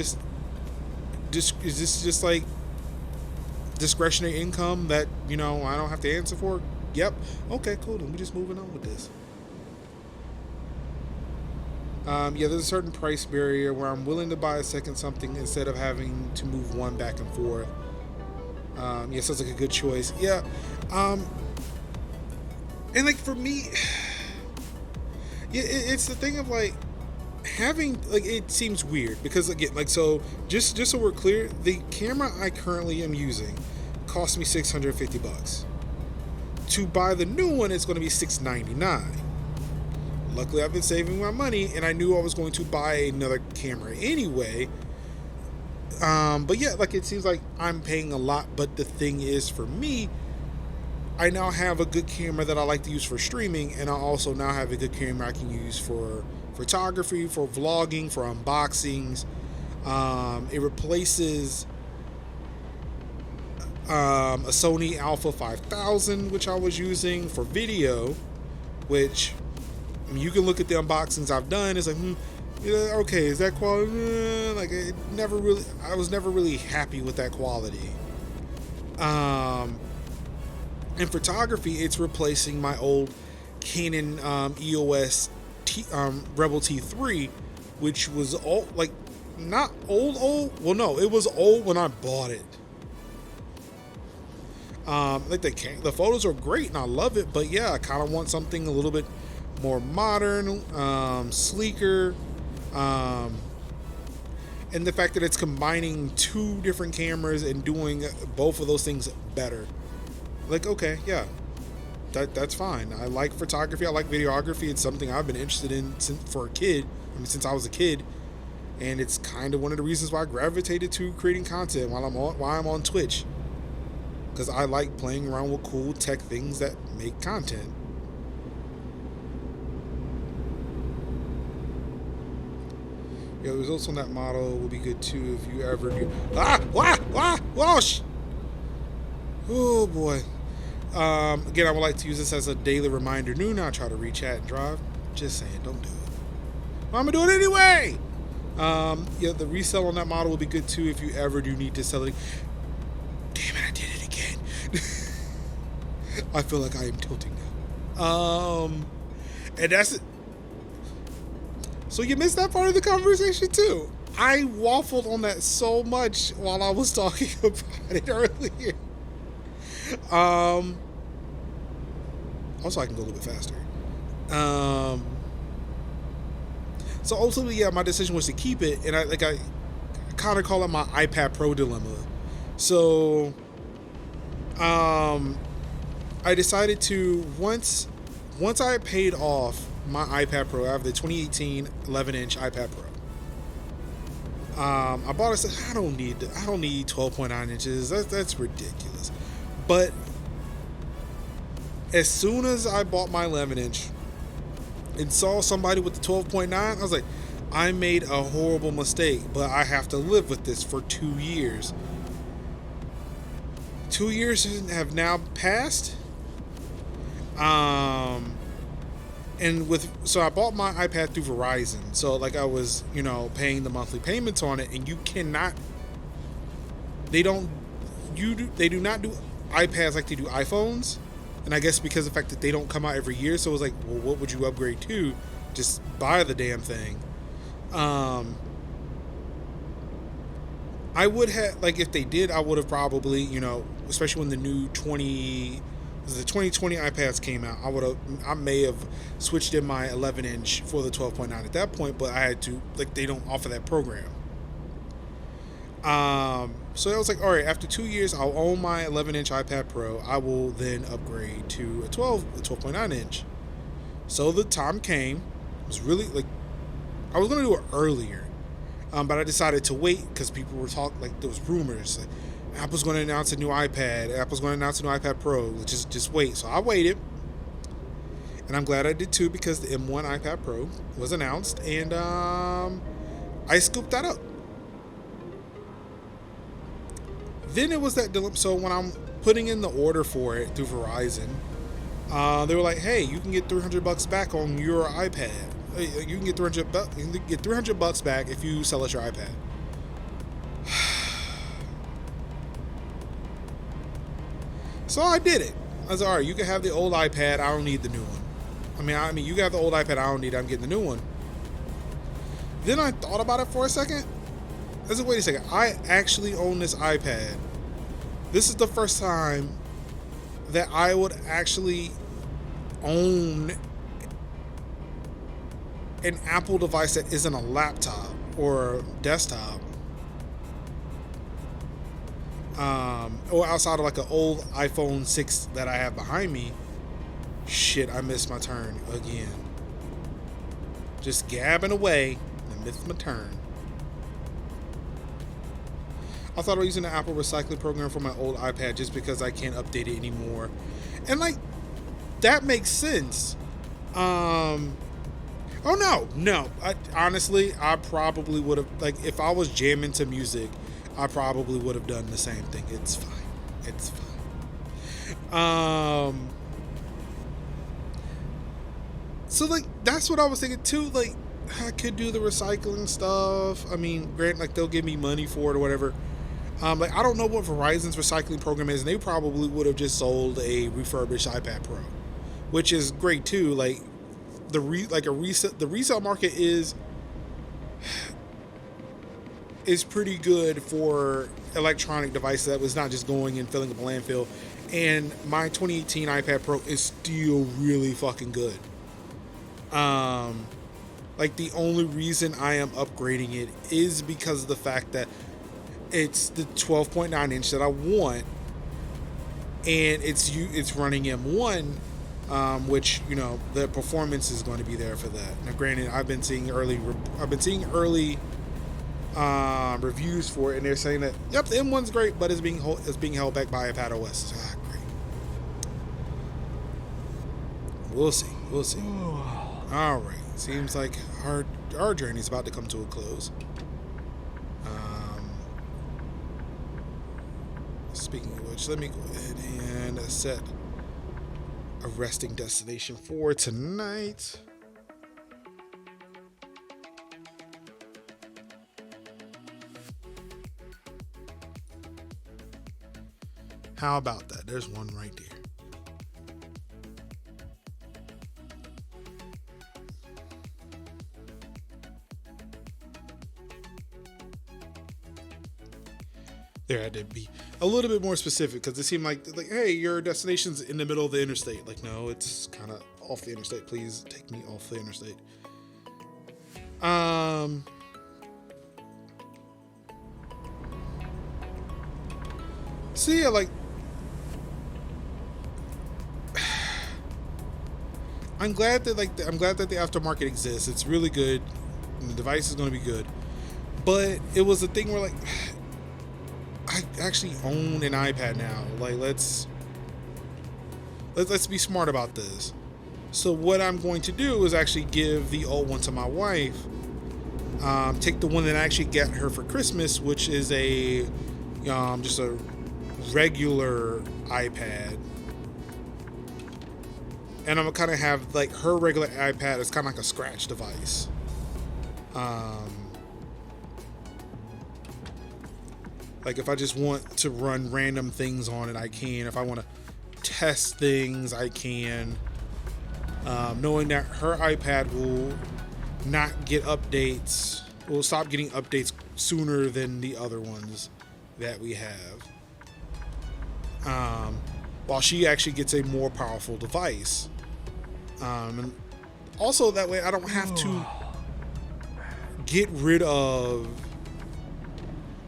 just like discretionary income that, I don't have to answer for? Yep. Okay, cool. Then we're just moving on with this. There's a certain price barrier where I'm willing to buy a second something instead of having to move one back and forth. Sounds like a good choice. Yeah. And like for me, it's the thing of like having, like, it seems weird because, again, like, so just so we're clear, the camera I currently am using cost me $650. To buy the new one, it's going to be $699. Luckily, I've been saving my money, and I knew I was going to buy another camera anyway. But yeah, like, it seems like I'm paying a lot, but the thing is, for me, I now have a good camera that I like to use for streaming, and I also now have a good camera I can use for photography, for vlogging, for unboxings. It replaces a Sony Alpha 5000, which I was using for video, which, I mean, you can look at the unboxings I've done. It's like, okay, is that quality? Like, I was never really happy with that quality. In photography, it's replacing my old Canon EOS Rebel T3, which was old, like, not old. Well, no, it was old when I bought it. Like, the photos are great and I love it, but yeah, I kind of want something a little bit more modern, sleeker, and the fact that it's combining two different cameras and doing both of those things better. Like, okay, yeah, that's fine. I like photography. I like videography. It's something I've been interested in since I was a kid, and it's kind of one of the reasons why I gravitated to creating content while I'm on Twitch, because I like playing around with cool tech things that make content. Yeah, the results on that model will be good too if you ever do. Oh boy. Again, I would like to use this as a daily reminder. I try to reach out and drive. Just saying, don't do it. But I'm gonna do it anyway. The resale on that model will be good too if you ever do need to sell it. Damn it, I did it again. I feel like I am tilting now. And that's it. So you missed that part of the conversation too. I waffled on that so much while I was talking about it earlier. Also, I can go a little bit faster. So ultimately, yeah, my decision was to keep it, and I kind of call it my iPad Pro dilemma. So, I decided to once I paid off my iPad Pro, I have the 2018 11-inch iPad Pro. I bought it. I don't need 12.9 inches. That's ridiculous. But as soon as I bought my 11-inch and saw somebody with the 12.9, I was like, I made a horrible mistake, but I have to live with this for 2 years. 2 years have now passed. And so I bought my iPad through Verizon. So like I was, paying the monthly payments on it, and you cannot. They don't. They do not do iPads like they do iPhones. And I guess because of the fact that they don't come out every year, so it was like, well, what would you upgrade to? Just buy the damn thing. I would have, like, if they did, I would have probably, especially when the new 2020 iPads came out, I may have switched in my 11-inch for the 12.9 at that point, but I had to, like, they don't offer that program. So I was like, all right, after 2 years, I'll own my 11-inch iPad Pro. I will then upgrade to a 12.9 inch. So the time came. It was really, like, I was going to do it earlier. But I decided to wait because people were talking, like, there was rumors. Like, Apple's going to announce a new iPad. Apple's going to announce a new iPad Pro. Just wait. So I waited. And I'm glad I did too, because the M1 iPad Pro was announced. And I scooped that up. Then it was that dilemma. So when I'm putting in the order for it through Verizon, they were like, "Hey, you can get $300 back on your iPad. You can get $300 back if you sell us your iPad." So I did it. I was like, "All right, you can have the old iPad. I don't need the new one. I mean, you got the old iPad. I don't need it. I'm getting the new one." Then I thought about it for a second. I was like, wait a second. I actually own this iPad. This is the first time that I would actually own an Apple device that isn't a laptop or desktop. Or outside of like an old iPhone 6 that I have behind me. Shit, I missed my turn again. Just gabbing away. I missed my turn. I thought about using the Apple recycling program for my old iPad just because I can't update it anymore. And like, that makes sense. Oh no. Honestly, I probably would have, like, if I was jamming to music, I probably would have done the same thing. It's fine. So like, that's what I was thinking too. Like, I could do the recycling stuff. I mean, granted, like, they'll give me money for it or whatever. Like, I don't know what Verizon's recycling program is, and they probably would have just sold a refurbished iPad Pro, which is great too. Like, the resale market is pretty good for electronic devices that was not just going and filling up a landfill. And my 2018 iPad Pro is still really fucking good. Like, the only reason I am upgrading it is because of the fact that it's the 12.9 inch that I want, and it's running M1, which, the performance is going to be there for that. Now, granted, I've been seeing early reviews for it, and they're saying that, yep, the M1's great, but it's being held back by iPadOS. Great. We'll see. All right. Seems like our journey's about to come to a close. Speaking of which, let me go ahead and set a resting destination for tonight. How about that? There's one right there. There had to be a little bit more specific, because it seemed like, hey, your destination's in the middle of the interstate. Like, no, it's kind of off the interstate. Please take me off the interstate. So yeah, like, I'm glad that the aftermarket exists. It's really good. And the device is going to be good. But it was a thing where, like, I actually own an iPad now. Like, let's be smart about this. So what I'm going to do is actually give the old one to my wife. Take the one that I actually got her for Christmas, which is a just a regular iPad. And I'm gonna kind of have like her regular iPad is kind of like a scratch device. Like if I just want to run random things on it, I can. If I want to test things, I can. Knowing that her iPad will not get updates, will stop getting updates sooner than the other ones that we have. While she actually gets a more powerful device. And also that way I don't have to get rid of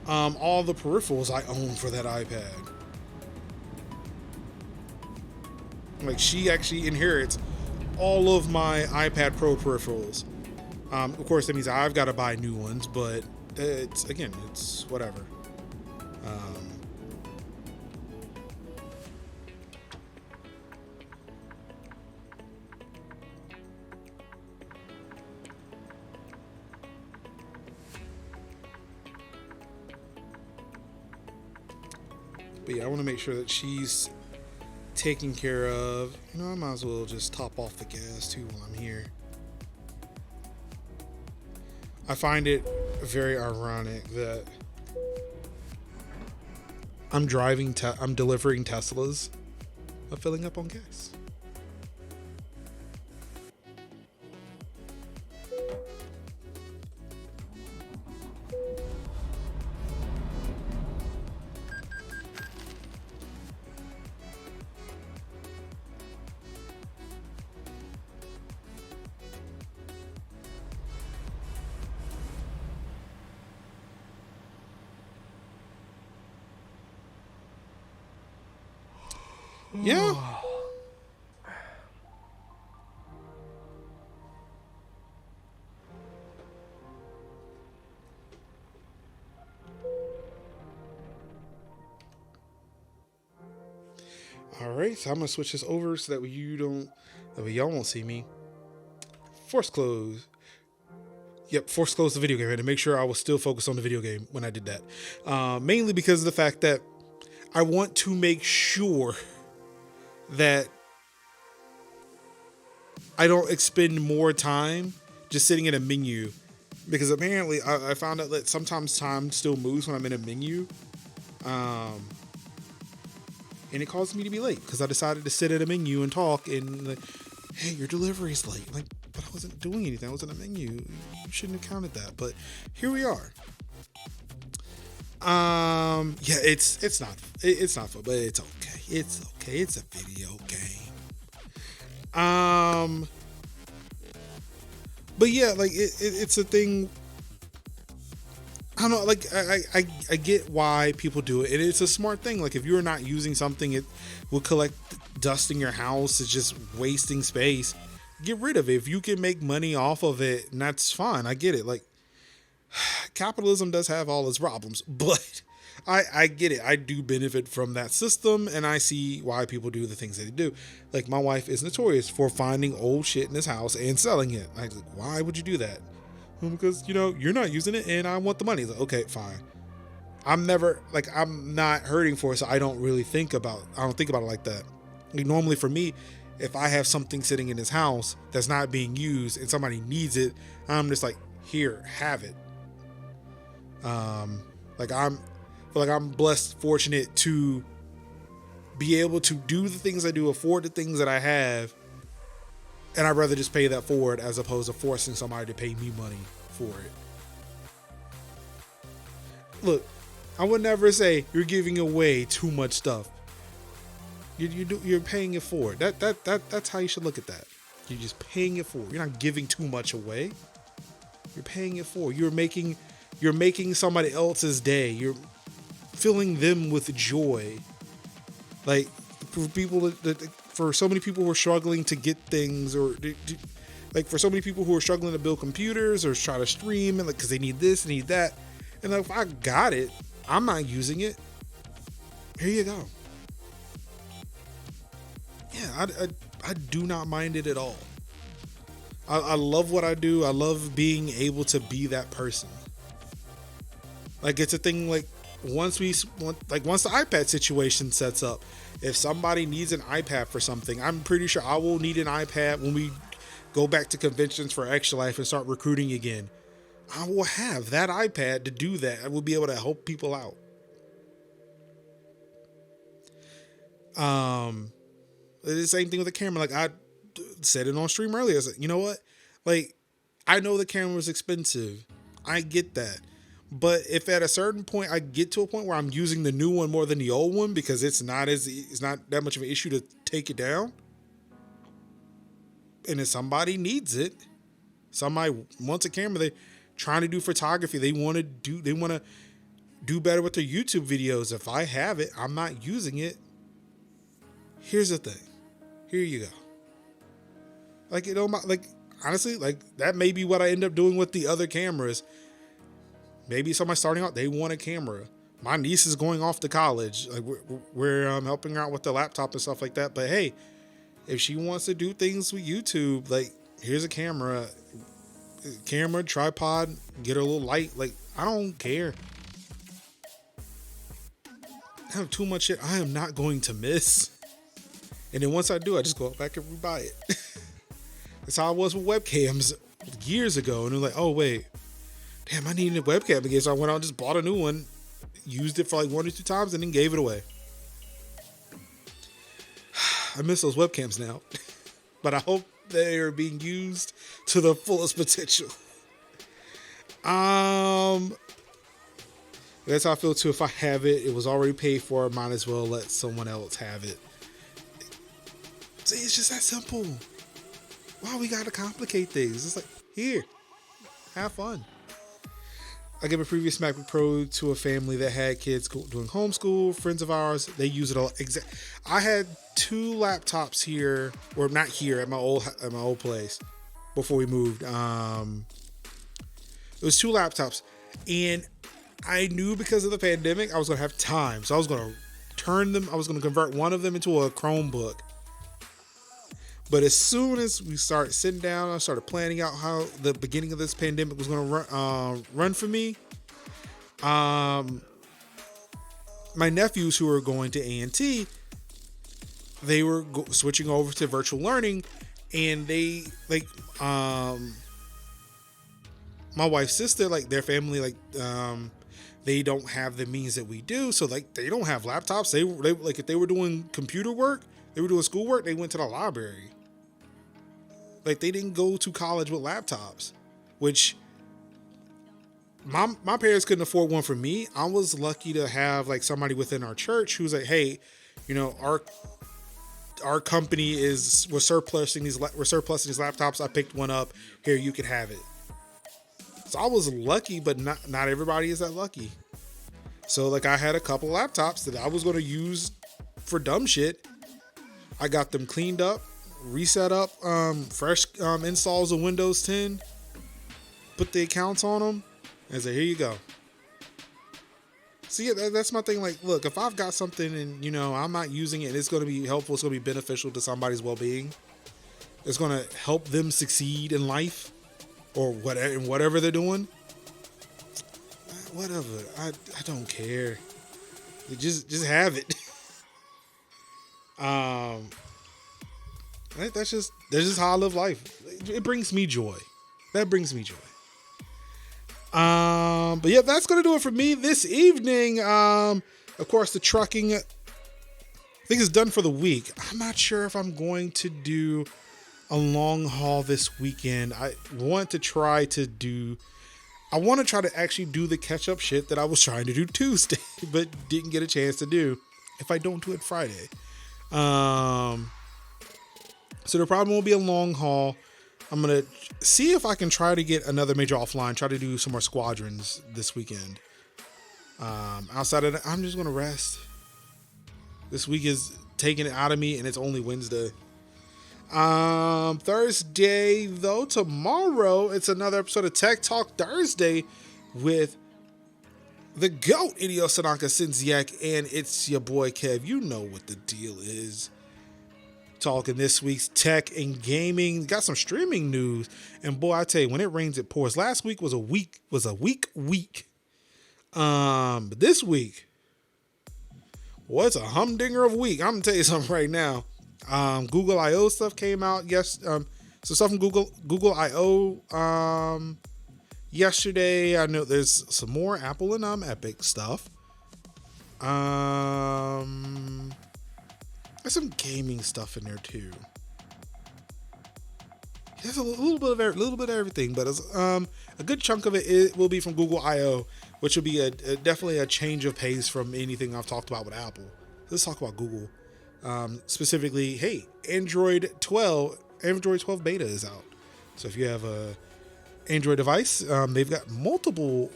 all the peripherals I own for that iPad. Like she actually inherits all of my iPad Pro peripherals. Of course, that means I've got to buy new ones, but it's whatever. But yeah, I want to make sure that she's taken care of. You know, I might as well just top off the gas too while I'm here. I find it very ironic that I'm delivering Teslas of filling up on gas. Yeah. All right, so I'm gonna switch this over so that y'all won't see me. Force close. Yep, force close the video game. I had to make sure I was still focused on the video game when I did that. Mainly because of the fact that I want to make sure that I don't expend more time just sitting in a menu, because apparently I found out that sometimes time still moves when I'm in a menu, and it causes me to be late because I decided to sit at a menu and talk and like, hey, your delivery's late. Like, but I wasn't doing anything. I was in a menu. You shouldn't have counted that. But here we are. Yeah, it's not fun, but it's okay. It's okay. It's a video game. But yeah, like it's a thing. I don't know, like I get why people do it, and it's a smart thing. Like if you're not using something, it will collect dust in your house. It's just wasting space. Get rid of it. If you can make money off of it, and that's fine. I get it. Like capitalism does have all its problems, but I get it. I do benefit from that system, and I see why people do the things that they do. Like my wife is notorious for finding old shit in this house and selling it. I like, why would you do that? Well, because you're not using it, and I want the money. Like, okay, fine. I'm not hurting for it, so I don't think about it like that. Like, normally for me, if I have something sitting in this house that's not being used and somebody needs it, I'm just like, here, have it. I'm blessed, fortunate to be able to do the things I do, afford the things that I have, and I'd rather just pay that forward as opposed to forcing somebody to pay me money for it. Look, I would never say you're giving away too much stuff. You're paying it forward. That's how you should look at that. You're just paying it forward. You're not giving too much away. You're paying it forward. You're making somebody else's day. You're filling them with joy. Like for so many people who are struggling to get things, or like for so many people who are struggling to build computers or try to stream, and like because they need this, need that, and like, if I got it, I'm not using it. Here you go. Yeah, I do not mind it at all. I love what I do. I love being able to be that person. Like it's a thing. Like once once the iPad situation sets up, if somebody needs an iPad for something, I'm pretty sure I will need an iPad when we go back to conventions for Extra Life and start recruiting again. I will have that iPad to do that. I will be able to help people out. It's the same thing with the camera. Like I said it on stream earlier. I was like, you know what? Like, I know the camera is expensive. I get that. But if at a certain point I get to a point where I'm using the new one more than the old one because it's not that much of an issue to take it down, and if somebody needs it, somebody wants a camera, they're trying to do photography, they want to do better with their YouTube videos. If I have it, I'm not using it. Here's the thing. Here you go. Like, honestly, like that may be what I end up doing with the other cameras. Maybe somebody starting out, they want a camera. My niece is going off to college. Like we're helping her out with the laptop and stuff like that. But hey, if she wants to do things with YouTube, like here's a camera, tripod, get her a little light. Like I don't care. I have too much shit I am not going to miss. And then once I do, I just go back and rebuy it. That's how I was with webcams years ago. And they're like, oh wait, damn, I needed a webcam again. So I went out and just bought a new one, used it for like 1 or 2 times, and then gave it away. I miss those webcams now. But I hope they are being used to the fullest potential. That's how I feel too. If I have it, it was already paid for. Might as well let someone else have it. See, it's just that simple. Why we gotta complicate things? It's like, here, have fun. I gave a previous MacBook Pro to a family that had kids doing homeschool. Friends of ours, they use it all. I had 2 laptops here, or not here, at my old place before we moved. It was 2 laptops, and I knew because of the pandemic I was gonna have time, so I was gonna convert one of them into a Chromebook. But as soon as we started sitting down, I started planning out how the beginning of this pandemic was going to run for me. My nephews who were going to A&T, they were switching over to virtual learning, and they my wife's sister, like their family, they don't have the means that we do, so like they don't have laptops. They like if they were doing computer work, they were doing schoolwork, they went to the library. Like they didn't go to college with laptops, which my parents couldn't afford one for me. I was lucky to have like somebody within our church who's like, hey, you know, our company we're surplusing these laptops. I picked one up. Here, you can have it. So I was lucky, but not everybody is that lucky. So like I had a couple laptops that I was going to use for dumb shit. I got them cleaned up, reset up, fresh installs of Windows 10, put the accounts on them, and say, here you go. See, that's my thing. Like, look, if I've got something and, you know, I'm not using it and it's going to be helpful, it's going to be beneficial to somebody's well-being, it's going to help them succeed in life or whatever they're doing, whatever. I don't care. Just have it. That's just how I live life. It brings me joy. That brings me joy. But yeah, that's gonna do it for me this evening. Of course, the trucking, I think is done for the week. I'm not sure if I'm going to do a long haul this weekend. I want to try to actually do the catch up shit that I was trying to do Tuesday, but didn't get a chance to do. If I don't do it Friday. So there probably won't be a long haul. I'm going to see if I can try to get another major offline, try to do some more squadrons this weekend. Outside of that, I'm just going to rest. This week is taking it out of me, and it's only Wednesday. Thursday, though, tomorrow, it's another episode of Tech Talk Thursday with the GOAT, Hideo Sanaka Sinziak, and it's your boy Kev. You know what the deal is. Talking this week's tech and gaming. Got some streaming news, and boy, I tell you, when it rains, it pours. Last week was a weak week. But this week, what's a humdinger of a week? I'm gonna tell you something right now. Google I/O stuff came out. Yes, so stuff from Google I/O. Yesterday, I know there's some more Apple and Epic stuff. There's some gaming stuff in there too. There's a little bit of everything, but a good chunk of it will be from Google I/O, which will be definitely a change of pace from anything I've talked about with Apple. Let's talk about Google. Specifically, hey, Android 12 beta is out. So if you have a Android device, they've got multiple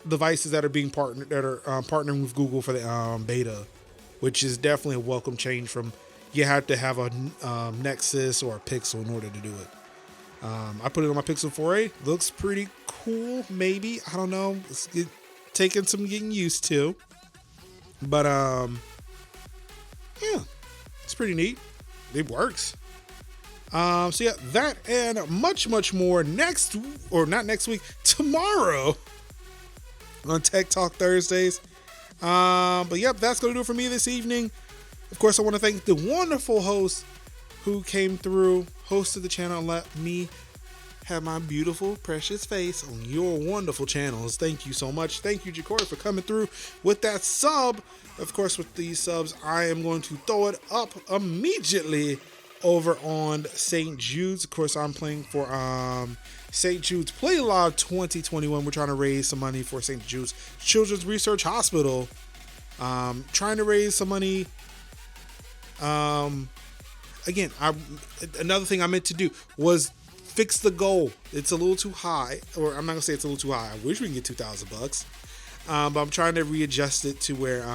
devices that are being partnering with Google for the beta, which is definitely a welcome change from you had to have a Nexus or a Pixel in order to do it. I put it on my Pixel 4a. Looks pretty cool, maybe. I don't know. It's taking some getting used to. But, yeah. It's pretty neat. It works. So, yeah, that and much, much more not next week, tomorrow on Tech Talk Thursdays. But, yep, that's going to do it for me this evening. Of course, I want to thank the wonderful host who came through, hosted the channel, and let me have my beautiful, precious face on your wonderful channels. Thank you so much. Thank you, Jacory, for coming through with that sub. Of course, with these subs, I am going to throw it up immediately over on St. Jude's. Of course, I'm playing for St. Jude's Play Live 2021. We're trying to raise some money for St. Jude's Children's Research Hospital. Trying to raise some money. Again, another thing I meant to do was fix the goal. It's a little too high, or I'm not gonna say it's a little too high. I wish we can get $2,000, but I'm trying to readjust it to where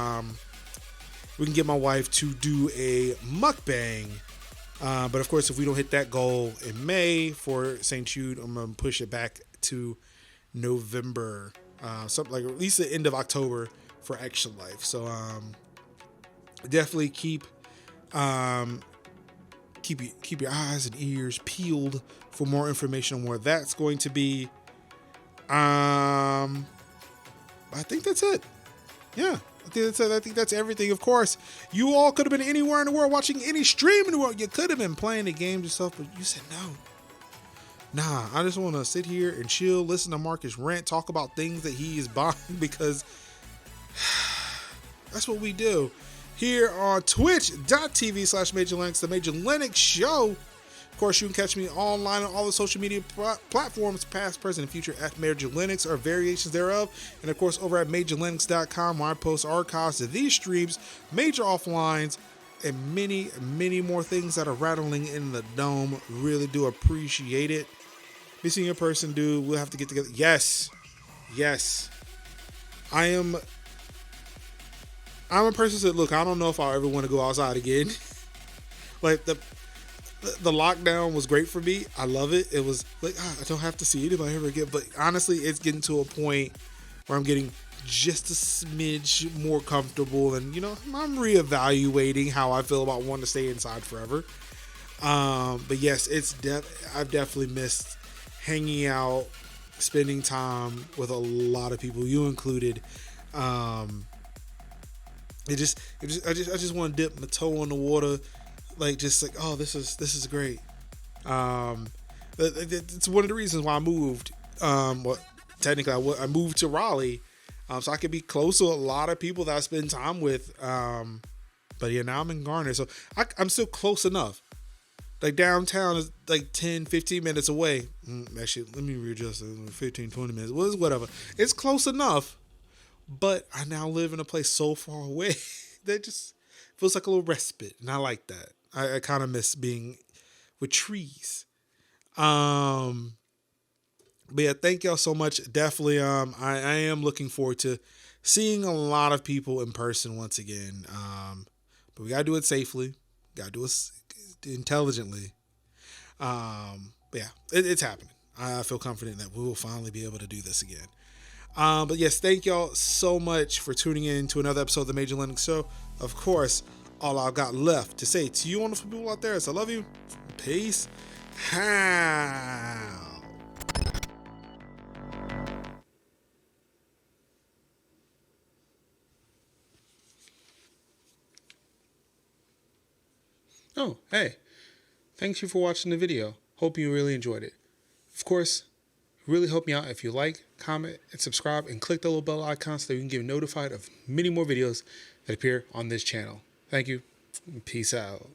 we can get my wife to do a mukbang. But of course, if we don't hit that goal in May for St. Jude, I'm gonna push it back to November, something like at least the end of October for Extra Life. So definitely keep your eyes and ears peeled for more information on where that's going to be. I think that's it. Yeah, I think that's it. I think that's everything. Of course, you all could have been anywhere in the world watching any stream in the world. You could have been playing the game yourself, but you said no. Nah, I just want to sit here and chill, listen to Marcus rant, talk about things that he is buying, because that's what we do here on twitch.tv/MajorLinux, the Major Linux Show. Of course, you can catch me online on all the social media platforms, past, present, and future, at Major Linux or variations thereof. And of course, over at MajorLinux.com, where I post archives of these streams, major offlines, and many, many more things that are rattling in the dome. Really do appreciate it. Missing in person, dude. We'll have to get together. Yes. I'm a person that, look, I don't know if I'll ever want to go outside again. Like, the lockdown was great for me. I love it. It was like, I don't have to see anybody ever again. But honestly, it's getting to a point where I'm getting just a smidge more comfortable. And, I'm reevaluating how I feel about wanting to stay inside forever. But yes, I've definitely missed hanging out, spending time with a lot of people, you included. I just want to dip my toe in the water, oh, this is great. It's one of the reasons why I moved. Technically, I moved to Raleigh, so I could be close to a lot of people that I spend time with. But yeah, now I'm in Garner, so I'm still close enough. Like, downtown is like 10, 15 minutes away. Actually, let me readjust it. 15, 20 minutes. Well, it's whatever. It's close enough. But I now live in a place so far away that just feels like a little respite. And I like that. I kind of miss being with trees. But yeah, thank y'all so much. Definitely, I am looking forward to seeing a lot of people in person once again. But we got to do it safely. Got to do it intelligently. But yeah, it's happening. I feel confident that we will finally be able to do this again. But yes, thank y'all so much for tuning in to another episode of the Major Linux Show. Of course, all I've got left to say to you wonderful people out there is I love you. Peace. How? Oh, hey, thank you for watching the video. Hope you really enjoyed it. Of course, really help me out if you like, comment, and subscribe, and click the little bell icon so that you can get notified of many more videos that appear on this channel. Thank you. Peace out.